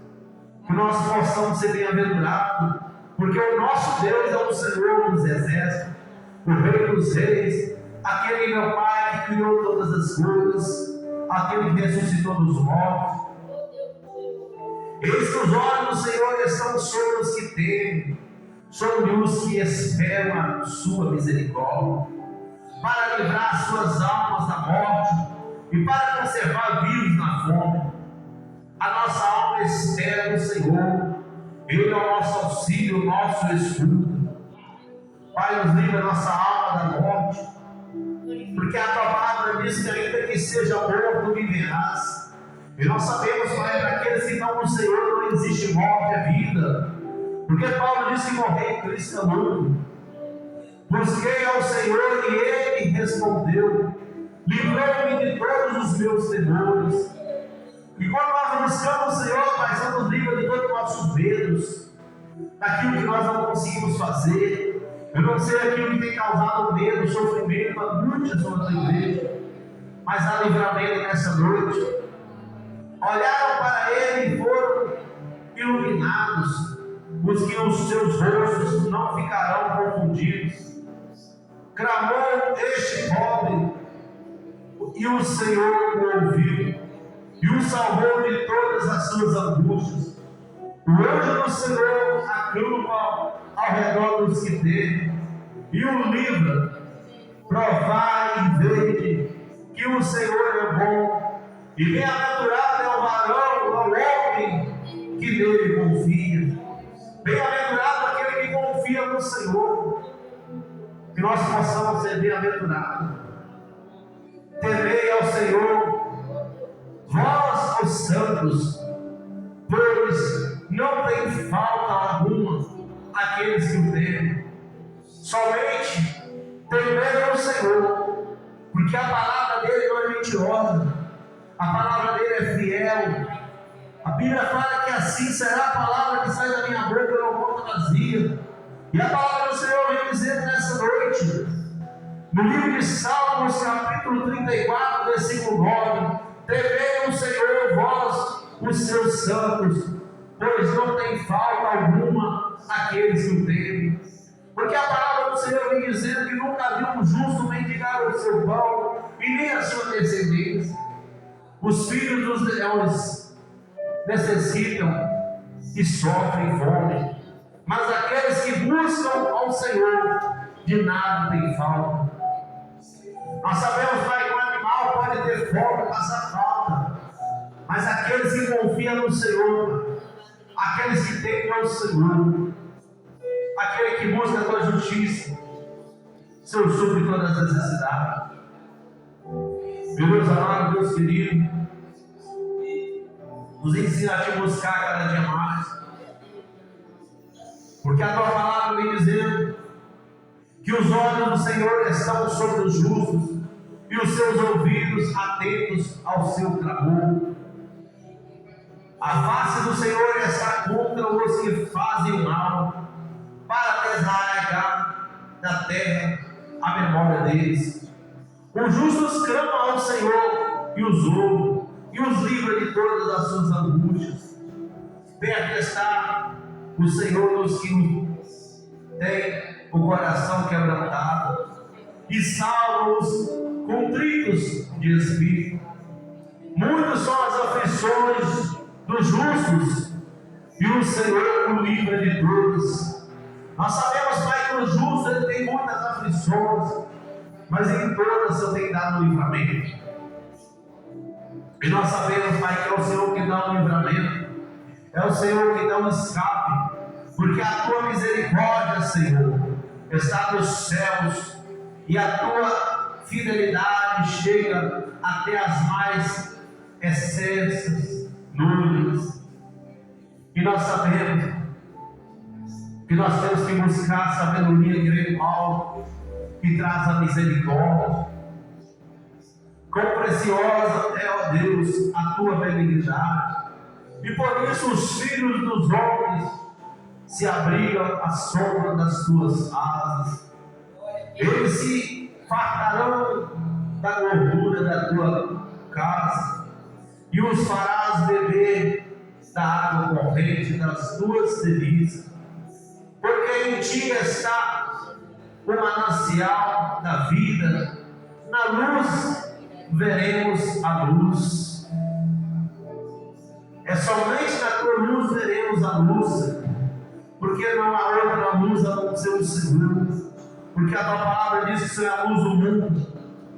que nós possamos ser bem-aventurados, porque o nosso Deus é o Senhor dos exércitos, o Rei dos reis, aquele, meu Pai, que criou todas as coisas, aquele que ressuscitou dos mortos. Eis que os olhos do Senhor estão sobre os que temem, sobre os que esperam a sua misericórdia, para livrar suas almas da morte e para conservar vivos na fome. A nossa alma espera no Senhor, Ele é o nosso auxílio, o nosso escudo. Pai, nos livra a nossa alma da morte, porque a tua palavra diz que ainda que seja morto, viverás. E nós sabemos, Pai, para aqueles que estão no Senhor não existe morte, é vida. Porque Paulo diz que morrer em Cristo é lucro. Busquei ao Senhor e Ele respondeu: livrou-me de todos os meus temores. E quando nós buscamos o Senhor, Pai, Senhor nos livra de todos os nossos medos, daquilo que nós não conseguimos fazer. Eu não sei aquilo que tem causado medo, sofrimento, angústia sobre a tua igreja, mas há livramento nessa noite. Olharam para Ele e foram iluminados, os que os seus rostos não ficarão confundidos. Clamou este pobre, e o Senhor o ouviu, e o salvou de todas as suas angústias. O anjo do Senhor acampa ao redor dos que temem, e o livra. Provai e vede que o Senhor é bom, e bem-aventurado é o varão, o homem que nele confia. Bem-aventurado aquele que confia no Senhor. Que nós possamos ser bem-aventurados. Temei ao Senhor, vós os santos, pois não tem falta alguma aqueles que o temem. Somente temei ao Senhor, porque a palavra dele não é mentirosa, a palavra dele é fiel. A Bíblia fala que assim será a palavra que sai da minha boca, não volta vazia. E a palavra do Senhor vem dizendo nessa noite, no livro de Salmos, capítulo 34, versículo 9: temei o Senhor, vós, os seus santos, pois não tem falta alguma aqueles que o temem. Porque a palavra do Senhor vem dizendo que nunca viu um justo mendigar o seu pão, e nem a sua descendência. Os filhos dos leões necessitam e sofrem fome, mas aqueles que buscam ao Senhor, de nada tem falta. Nós sabemos, Pai, que o animal pode ter fome, passar falta, mas aqueles que confiam no Senhor, aqueles que temem ao Senhor, aquele que busca a tua justiça, Senhor, supre todas as necessidades. Meu Deus amado, Deus querido, nos ensina a te buscar cada dia mais, porque a tua palavra vem dizendo que os olhos do Senhor estão sobre os justos e os seus ouvidos atentos ao seu clamor. A face do Senhor está contra os que fazem o mal, para desarraigar da terra a memória deles. Os justos clamam ao Senhor, e os ouve, e os livra de todas as suas angústias. Perto está o Senhor dos que tem o coração quebrantado, e salva os contritos de espírito. Muitas são as aflições dos justos, e o Senhor o livra de todas. Nós sabemos, Pai, que o justo ele tem muitas aflições, mas em todas eu tenho dado o livramento. E nós sabemos, Pai, que é o Senhor que dá o livramento, é o Senhor que dá o escape, porque a tua misericórdia, Senhor, está nos céus, e a tua fidelidade chega até as mais excelsas nuvens. E nós sabemos que nós temos que buscar a sabedoria que vem do alto, que traz a misericórdia. Quão preciosa é, ó Deus, a tua benignidade, e por isso os filhos dos homens se abrigam à sombra das tuas asas. Eles se fartarão da gordura da tua casa, e os farás beber da água corrente das tuas delícias, porque em ti está o manancial da vida. Na luz veremos a luz. É somente na tua luz veremos a luz, porque não há outra luz a não ser o Senhor. Porque a tua palavra diz que o Senhor é a luz do mundo.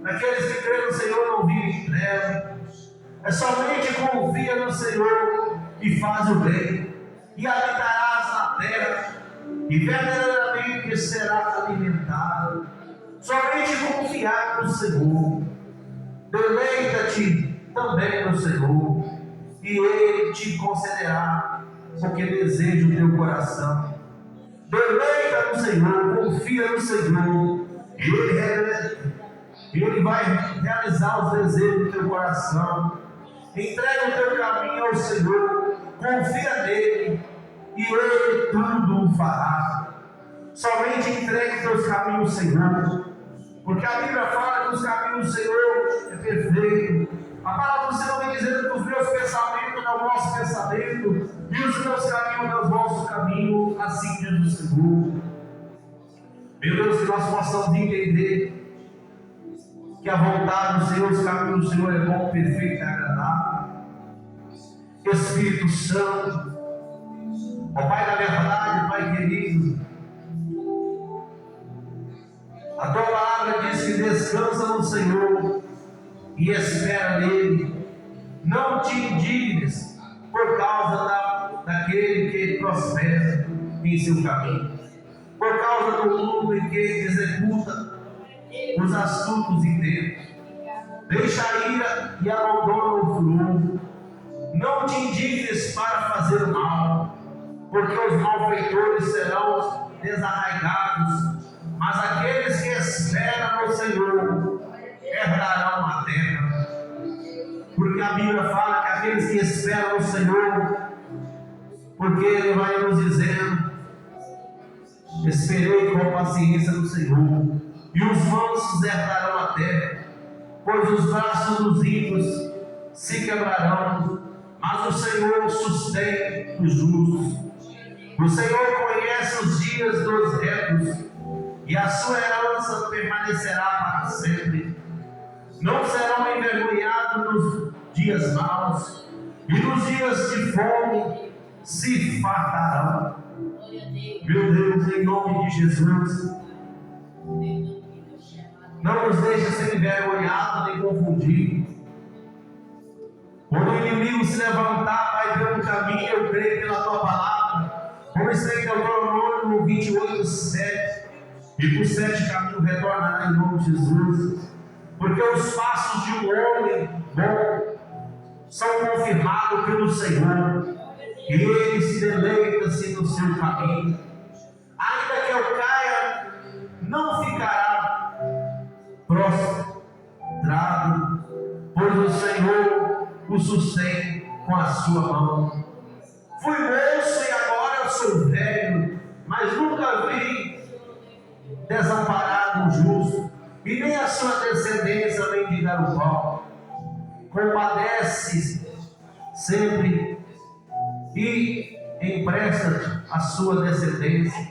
Aqueles que creem no Senhor não vivem em trevas. É somente confia no Senhor e faz o bem, e habitarás na terra, e verdadeiramente serás alimentado. Somente confiar no Senhor. Deleita-te também no Senhor, e Ele te concederá o que deseja o teu coração. Deleita no Senhor, confia no Senhor, Ele vai realizar os desejos do teu coração. Entrega o teu caminho ao Senhor, confia nele, e Ele tudo fará. Somente entregue teus caminhos ao Senhor, porque a Bíblia fala que os caminhos do Senhor é perfeito. A palavra do Senhor vem dizendo que os meus pensamentos não é o vosso pensamento, e os meus caminhos não é o vosso caminho, assim diz o Senhor. Meu Deus, que nós possamos entender que a vontade do Senhor, os caminhos do Senhor é bom, perfeito e agradável. Espírito Santo, ó Pai da verdade, Pai querido, a tua palavra diz que descansa no Senhor e espera nele. Não te indignes por causa daquele que prospera em seu caminho, por causa do mundo em que executa os astutos intentos. Deixa a ira e abandona o furor. Não te indignes para fazer o mal, porque os malfeitores serão desarraigados, mas aqueles que esperam no Senhor herdarão a terra. Porque a Bíblia fala que aqueles que esperam no Senhor, porque Ele vai nos dizendo: esperei com paciência no Senhor, e os mansos herdarão a terra, pois os braços dos ricos se quebrarão, mas o Senhor sustém os justos. O Senhor conhece os dias dos retos, e a sua herança permanecerá para sempre. Não serão envergonhados nos dias maus, e nos dias de fome se fartarão. Meu Deus, em nome de Jesus, não nos deixe ser envergonhados nem confundidos. Quando o inimigo se levantar, Pai, pelo caminho, eu creio pela tua palavra. Como está em Deuteronômio 28:7, e por 7 caminhos retornará em nome de Jesus. Porque os passos de um homem bom são confirmados pelo Senhor, e ele se deleita-se no seu caminho. Ainda que eu caia, não ficará prostrado, pois o Senhor o sustém com a sua mão. Fui moço e agora eu sou velho, mas nunca vi desamparado o justo, e nem a sua descendência mendigar o pão. compadece sempre e empresta-te a sua descendência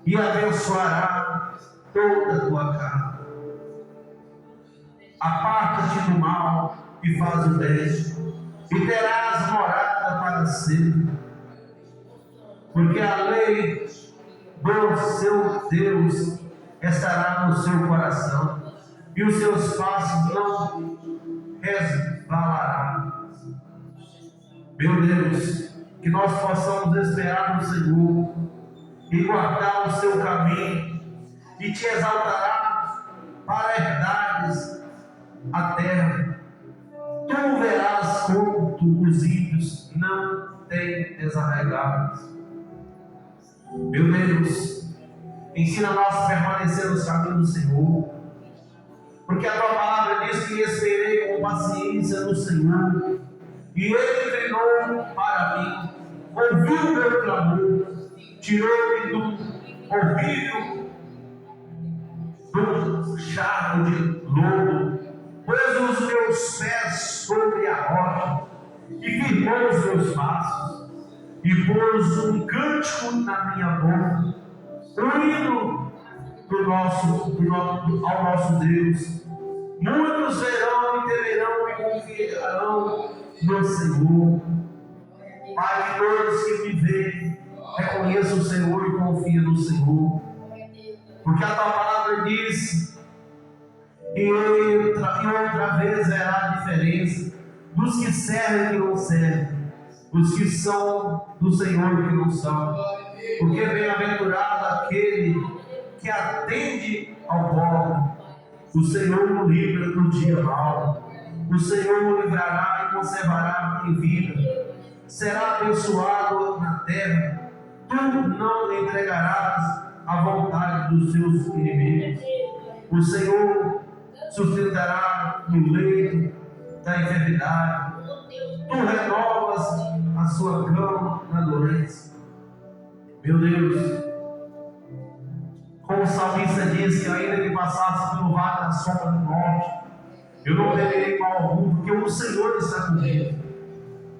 e abençoará toda a tua casa. Aparta-te do mal e faz o bem, e terás morada para sempre, porque a lei do seu Deus estará no seu coração, e os seus passos não resvalarão. Meu Deus, que nós possamos esperar no Senhor e guardar o seu caminho, e te exaltará para herdades a terra. Tu verás como os ímpios não têm desarraigados. Meu Deus, ensina-nos a permanecer nos caminhos do Senhor, porque a tua palavra diz que esperei com paciência no Senhor, e Ele inclinou para mim, ouviu o meu clamor, tirou-me do horrível, do charco de lodo, pôs os meus pés sobre a rocha, e firmou os meus passos, e pôs um cântico na minha boca, um hino ao nosso Deus. Muitos verão e temerão e confiarão no Senhor. Pai, que todos que me veem reconheçam o Senhor e confiem no Senhor, porque a tua palavra diz, e outra vez verá a diferença dos que servem e que não servem, os que são do Senhor e que não são, porque bem-aventurado aquele que atende ao pobre. O Senhor o livra no dia mau, o Senhor o livrará e conservará em vida, será abençoado na terra, tu não lhe entregarás a vontade dos seus inimigos, o Senhor sustentará no leito da enfermidade, tu renovas a sua cama na doença. Meu Deus, como o salmista diz, que ainda que passasse pelo vale da sombra do norte, eu não temerei mal algum, porque o Senhor está comigo.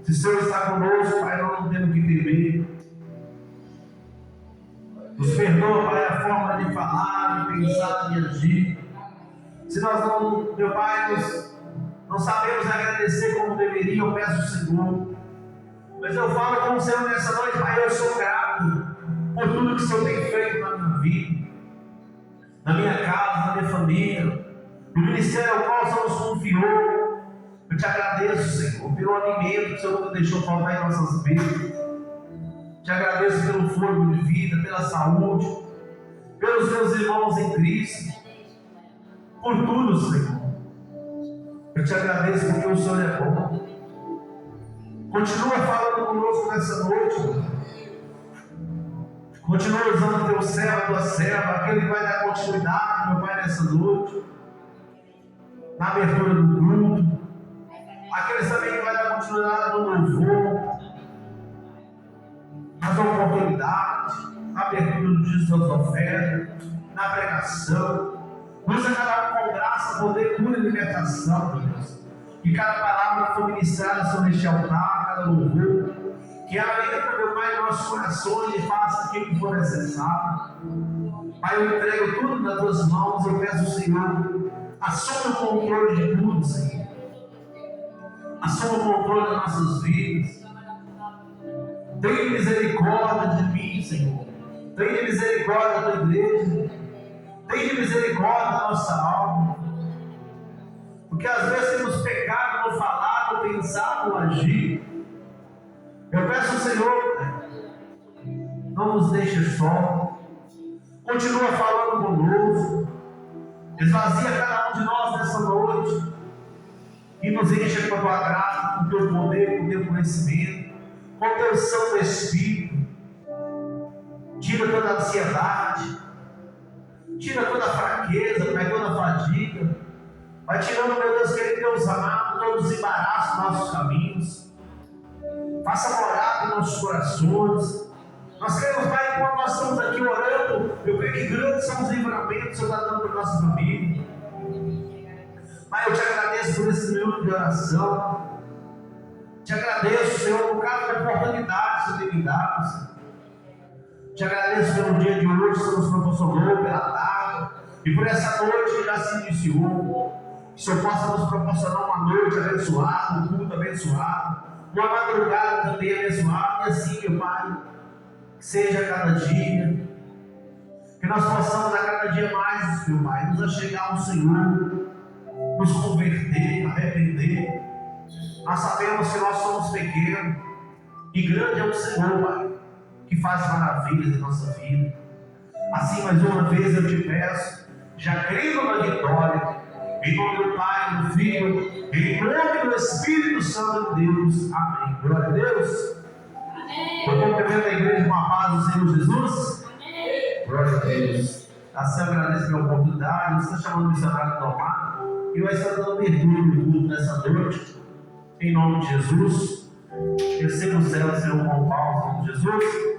Se o Senhor está conosco, Pai, nós não temos que temer. Nos perdoa, Pai, a forma de falar, de pensar, de agir. Se nós não, meu Pai, não sabemos agradecer como deveria, eu peço ao Senhor. Mas eu falo com o Senhor nessa noite, Pai, eu sou grato por tudo que o Senhor tem feito na minha vida, na minha casa, na minha família, no ministério ao qual o Senhor nos confiou. Eu te agradeço, Senhor, pelo alimento que o Senhor não deixou faltar em nossas vidas. Te agradeço pelo fôlego de vida, pela saúde, pelos meus irmãos em Cristo, por tudo, Senhor. Eu te agradeço porque o Senhor é bom. Continua falando conosco nessa noite, Senhor. Continua usando o teu servo, a tua serva, aquele que vai dar continuidade, meu Pai, nessa noite, na abertura do culto, aqueles também que vai dar continuidade no louvor, nas oportunidades, na abertura do dízimo das ofertas, na pregação. Usa cada um com graça, poder, cura e libertação, meu Deus. Que cada palavra foi ministrada sobre este altar, cada louvor, que ela entra, meu Pai, em nossos corações e faça aquilo que for necessário. Pai, eu entrego tudo nas tuas mãos, eu peço ao Senhor, assuma o controle de tudo, Senhor. Assuma o controle das nossas vidas. Tenha misericórdia de mim, Senhor. Tenha misericórdia da tua igreja. Tenha misericórdia da nossa alma. Porque às vezes temos pecado no falar, no pensar, no agir. Eu peço ao Senhor, não nos deixe só. Continua falando conosco. Esvazia cada um de nós nessa noite. E nos enche com a tua graça, com o teu poder, com o teu conhecimento, com o teu Santo Espírito. Tira toda a ansiedade. Tira toda a fraqueza, toda a fadiga. Vai tirando, meu Deus querido, Deus amado, todos os embaraços dos nossos caminhos. Faça morada em nossos corações. Nós queremos, Pai, enquanto nós estamos aqui orando, eu creio que grandes são os livramentos que o Senhor está dando para a nossa família. Pai, eu te agradeço por esse minuto de oração. Te agradeço, Senhor, por cada oportunidade que você tem me dado, Senhor. Te agradeço pelo dia de hoje, que você nos proporcionou, pela tarde, e por essa noite que já se iniciou. Que o Senhor possa nos proporcionar uma noite abençoada, um culto abençoado, uma madrugada também abençoada, e assim, meu Pai, que seja cada dia, que nós possamos a cada dia mais, meu Pai, nos achegar ao Senhor, nos converter, arrepender. Nós sabemos que nós somos pequenos, e grande é o Senhor, Pai, que faz maravilhas em nossa vida. Assim, mais uma vez eu te peço, já crendo na vitória, em nome do Pai, do Filho, em nome do Espírito Santo de Deus. Amém. Glória a Deus. Eu cumprimento a igreja com a paz do Senhor Jesus. Amém. Glória a Deus. Assim eu agradeço pela oportunidade. Você está chamando o missionário Tomar e vai estar dando mergulho no culto nessa noite. Em nome de Jesus. Receba o céu, Senhor, com palmas, em nome de Jesus.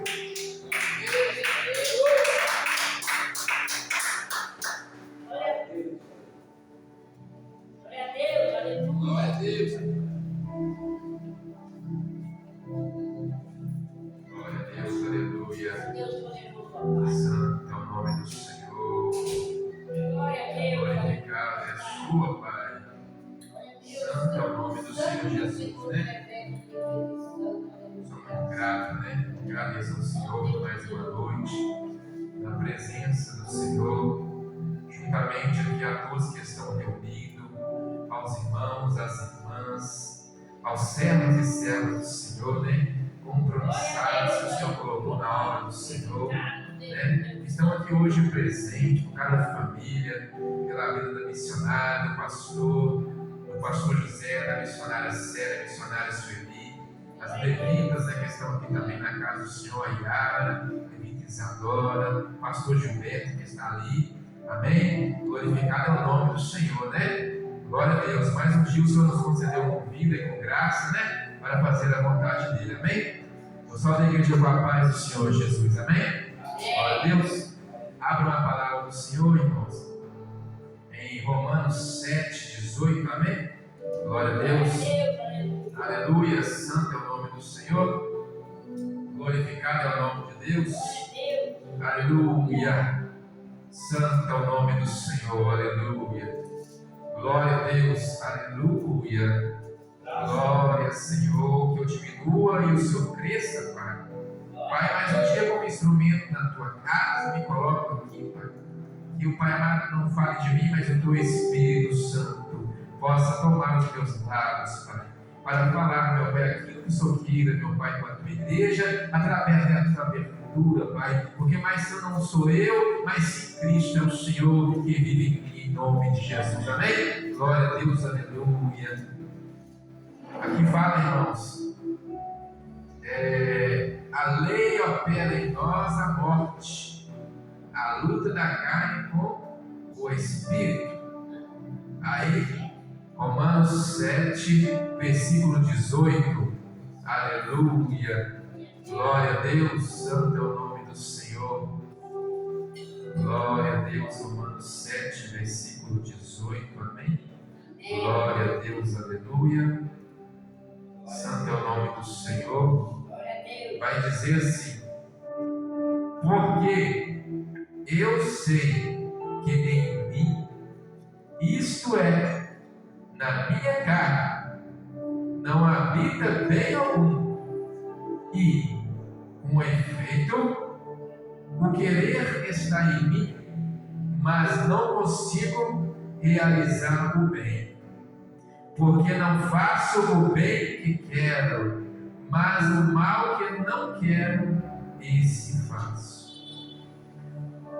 Agradeço ao Senhor por mais uma noite, na presença do Senhor, juntamente aqui a todos que estão reunidos, aos irmãos, às irmãs, aos servos e servas do Senhor, né? Compromissados que o Senhor colocou na obra do Senhor, né? Estão aqui hoje presentes, por cada família, pela vida da missionária, do pastor José, da missionária Célia, da missionária Sueli, as levitas, né, que estão aqui também na casa do Senhor, a Yara, a levita Isadora, o pastor Gilberto que está ali, amém? Glorificado é o nome do Senhor, né? Glória a Deus. Mais um dia o Senhor nos concedeu com vida e com graça, né? Para fazer a vontade dele, amém? Eu só da igreja com a paz do Senhor Jesus, amém? Glória a Deus. Abra uma palavra do Senhor, irmãos, em Romanos 7, 18, amém? Glória a Deus. Aleluia, santo é o nome do Senhor, glorificado é o nome de Deus. Aleluia, santo é o nome do Senhor. Aleluia, glória a Deus. Aleluia, glória, Senhor, que eu diminua e o Senhor cresça, Pai. Pai, mais um dia como instrumento na tua casa, me coloca aqui, Pai. Que o Pai amado não fale de mim, mas o teu Espírito Santo possa tomar os teus lábios, Pai, para falar, meu Pai, aquilo que o Senhor queira, meu Pai, com a tua igreja, através da tua abertura, Pai, porque mais eu não sou eu, mas sim Cristo é o Senhor que vive em mim, em nome de Jesus, amém? Glória a Deus, aleluia. Aqui fala, irmãos, a lei opera em nós a morte, a luta da carne com o Espírito. Aí, Romanos 7, versículo 18, aleluia, glória a Deus, santo é o nome do Senhor, glória a Deus. Romanos 7, versículo 18, amém, glória a Deus, aleluia, santo é o nome do Senhor. Vai dizer assim: porque eu sei que em mim, isto é, na minha carne, não habita bem algum, e, com efeito, o querer está em mim, mas não consigo realizar o bem, porque não faço o bem que quero, mas o mal que não quero, esse faço.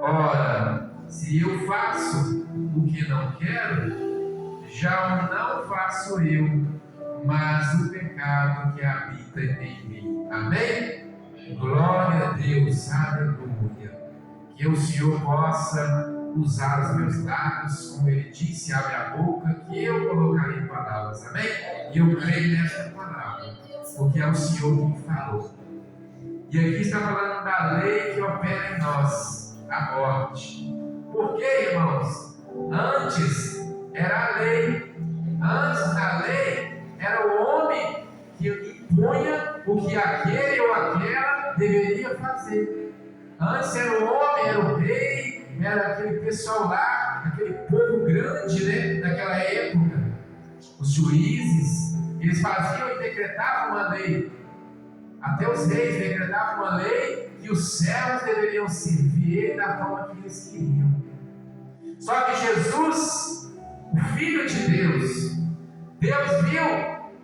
Ora, se eu faço o que não quero, já não faço eu, mas o pecado que habita em mim. Amém? Glória a Deus, aleluia. Que o Senhor possa usar os meus lábios, como Ele disse, abre a boca, que eu colocarei palavras. Amém? E eu creio nesta palavra, porque é o Senhor que me falou. E aqui está falando da lei que opera em nós, a morte. Por quê, irmãos? Antes era a lei. Antes da lei, era o homem que impunha o que aquele ou aquela deveria fazer. Antes era o homem, era o rei, era aquele pessoal lá, aquele povo grande, né, daquela época. Os juízes, eles faziam e decretavam uma lei. Até os reis decretavam uma lei que os servos deveriam servir da forma que eles queriam. Só que Jesus, o Filho de Deus, Deus viu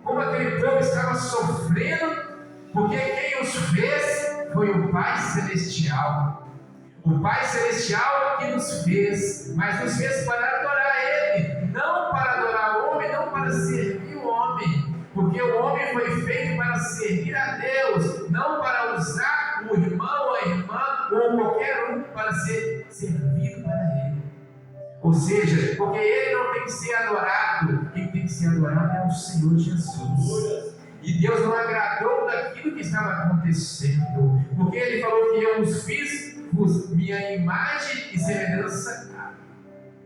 como aquele povo estava sofrendo, porque quem os fez foi o Pai Celestial. O Pai Celestial que nos fez, mas nos fez para adorar Ele, não para adorar o homem, não para servir o homem, porque o homem foi feito para servir a Deus, não para usar o irmão ou a irmã ou qualquer um para ser servido para Ele. Ou seja, porque Ele não tem que ser adorado, quem tem que ser adorado é o Senhor Jesus. E Deus não agradou daquilo que estava acontecendo, porque Ele falou que eu os fiz minha imagem e semelhança.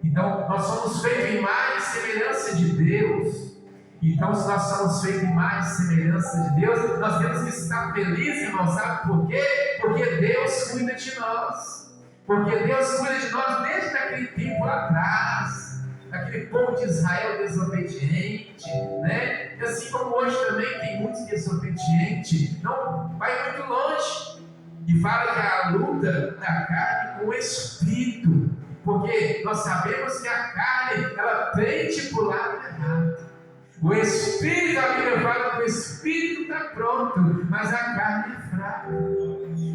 Então, nós somos feitos em imagem e semelhança de Deus. Então, se nós somos feitos em imagem e semelhança de Deus, nós temos que estar felizes, irmão. Sabe por quê? Porque Deus cuida de nós. Porque Deus cuida de nós desde aquele tempo atrás. Aquele povo de Israel desobediente, né? E assim como hoje também tem muitos desobedientes, não vai muito longe. E fala que a luta da carne com o Espírito, porque nós sabemos que a carne, ela tende para o lado errado. O Espírito, a Bíblia fala que o Espírito está pronto, mas a carne é fraca.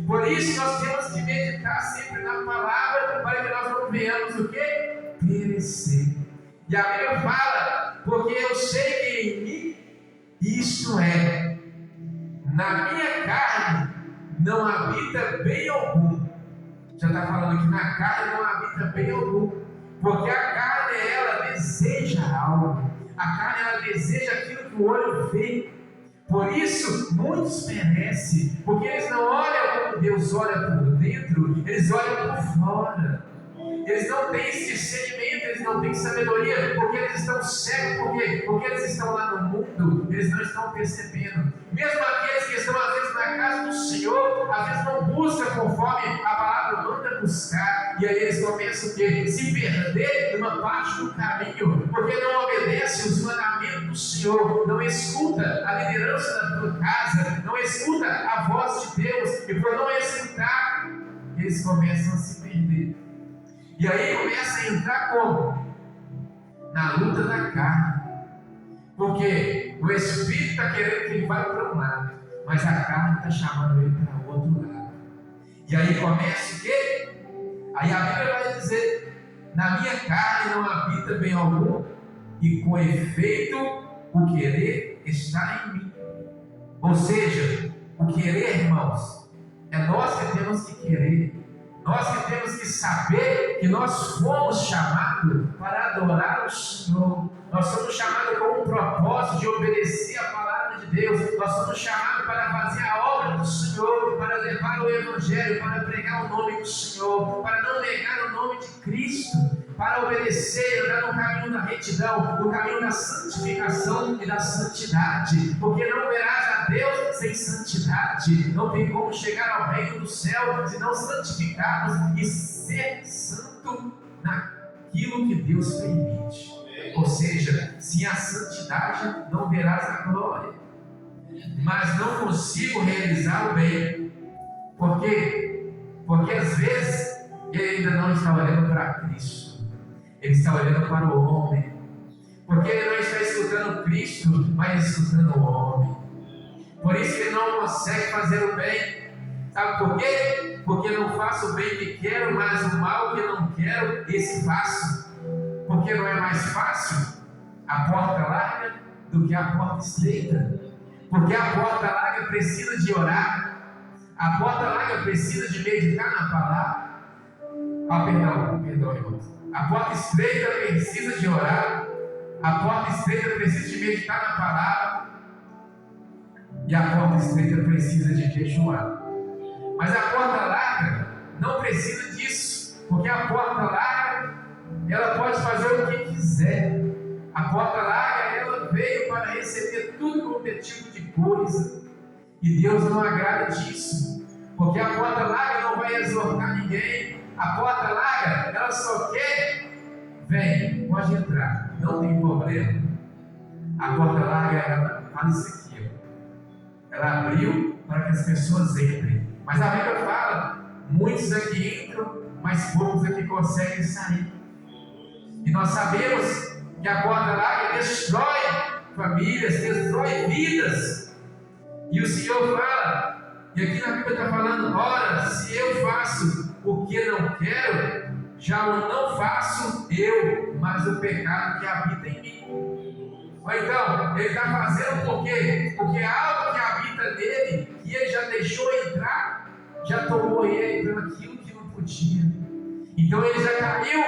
Por isso nós temos que meditar sempre na palavra, para que nós não venhamos o quê? Perecer. E a Bíblia fala, porque eu sei que em mim, isto é, na minha carne, não habita bem algum. Já está falando que na carne não habita bem algum. Porque a carne, ela deseja algo. A carne, ela deseja aquilo que o olho vê. Por isso, muitos perecem. Porque eles não olham como Deus olha por dentro, eles olham por fora. Eles não têm esse discernimento, eles não têm sabedoria, porque eles estão cegos. Por quê? Porque eles estão lá no mundo, eles não estão percebendo. Mesmo aqueles que estão às vezes na casa do Senhor, às vezes não buscam conforme a palavra manda buscar, e aí eles começam o quê? Se perder numa parte do caminho, porque não obedece os mandamentos do Senhor, não escuta a liderança da tua casa, não escuta a voz de Deus, e por não escutar, eles começam a se perder. E aí começa a entrar como? Na luta da carne. Porque o Espírito está querendo que ele vá para um lado, mas a carne está chamando ele para o outro lado. E aí começa o quê? Aí a Bíblia vai dizer: na minha carne não habita bem algum, e com efeito o querer está em mim. Ou seja, o querer, irmãos, é nós que temos que querer. Nós que temos que saber que nós fomos chamados para adorar o Senhor. Nós somos chamados com um propósito de obedecer a palavra de Deus. Nós somos chamados para fazer a obra do Senhor, para levar o Evangelho, para pregar o nome do Senhor, para não negar o nome de Cristo, para obedecer, andar no caminho da retidão, no caminho da santificação e da santidade. Porque não verás a Deus sem santidade. Não tem como chegar ao reino do céu se não santificarmos e ser santo naquilo que Deus permite. Ou seja, sem a santidade não verás a glória. Mas não consigo realizar o bem. Por quê? Porque às vezes ele ainda não está olhando para Cristo. Ele está olhando para o homem. Porque ele não está escutando Cristo, mas escutando o homem. Por isso ele não consegue fazer o bem. Sabe por quê? Porque não faço o bem que quero, mas o mal que não quero, esse faço. Porque não é mais fácil a porta larga do que a porta estreita. Porque a porta larga precisa de orar. A porta larga precisa de meditar na palavra. Perdão, irmãos. A porta estreita precisa de orar. A porta estreita precisa de meditar na palavra. E a porta estreita precisa de jejuar. Mas a porta larga não precisa disso. Porque a porta larga, ela pode fazer o que quiser. A porta larga, ela veio para receber tudo quanto é tipo de coisa. E Deus não agrada disso, porque a porta larga não vai exortar ninguém. A porta larga, ela só quer: vem, pode entrar, não tem problema. A porta larga, ela fala isso aqui, ó. Ela abriu para que as pessoas entrem. Mas a Bíblia fala: muitos aqui entram, mas poucos aqui conseguem sair. E nós sabemos que a porta larga destrói famílias, destrói vidas. E o Senhor fala, e aqui na Bíblia está falando: ora, se eu faço o que não quero, já o não faço eu, mas o pecado que habita em mim. Ou então, ele está fazendo por quê? Porque é algo que habita nele, e ele já deixou entrar, já tomou ele pelo aquilo que não podia. Então ele já caiu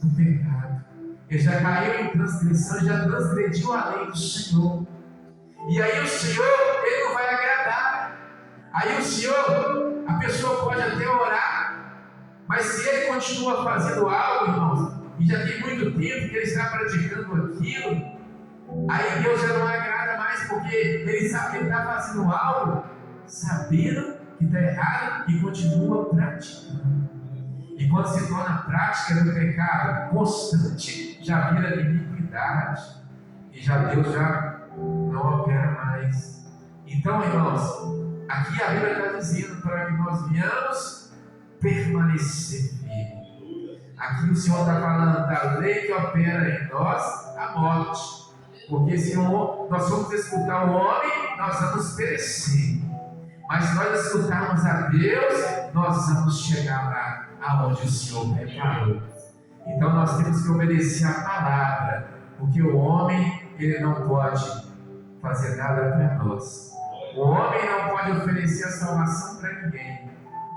no pecado, ele já caiu em transgressão, já transgrediu a lei do Senhor. E aí o Senhor, ele não vai agradar. Aí o Senhor, a pessoa pode até orar, mas se ele continua fazendo algo, irmãos, e já tem muito tempo que ele está praticando aquilo, aí Deus já não agrada mais, porque ele sabe que ele está fazendo algo, sabendo que está errado, e continua praticando. E quando se torna a prática do pecado constante, já vira iniquidade, e Deus já não opera mais. Então, irmãos, aqui a Bíblia está dizendo para que nós venhamos permanecer firmes. Aqui o Senhor está falando da lei que opera em nós a morte, porque se nós formos escutar o homem, nós vamos perecer. Mas se nós escutarmos a Deus, nós vamos chegar lá aonde o Senhor preparou. Então nós temos que obedecer a palavra, porque o homem, ele não pode fazer nada para nós. O homem não pode oferecer a salvação para ninguém.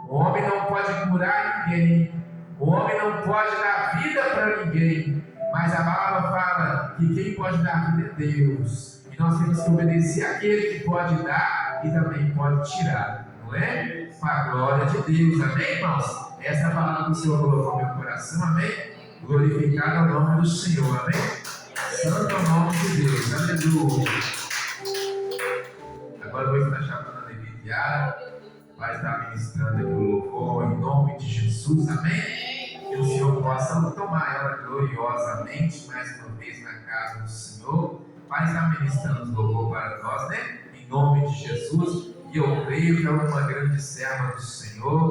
O homem não pode curar ninguém. O homem não pode dar vida para ninguém. Mas a palavra fala que quem pode dar vida é Deus. E nós temos que obedecer àquele que pode dar e também pode tirar. Não é? Para a glória de Deus. Amém, irmãos? Essa é a palavra que o Senhor colocou no meu coração. Amém? Glorificado é o nome do Senhor. Amém? Santo é o nome de Deus. Aleluia. Agora eu vou estar chamando a Levi Yara. Vai estar ministrando aqui o louvor em nome de Jesus. Amém? Que o Senhor possa tomar ela gloriosamente mais uma vez na casa do Senhor. Vai estar ministrando o louvor para nós, né? Em nome de Jesus. E eu creio que é uma grande serva do Senhor.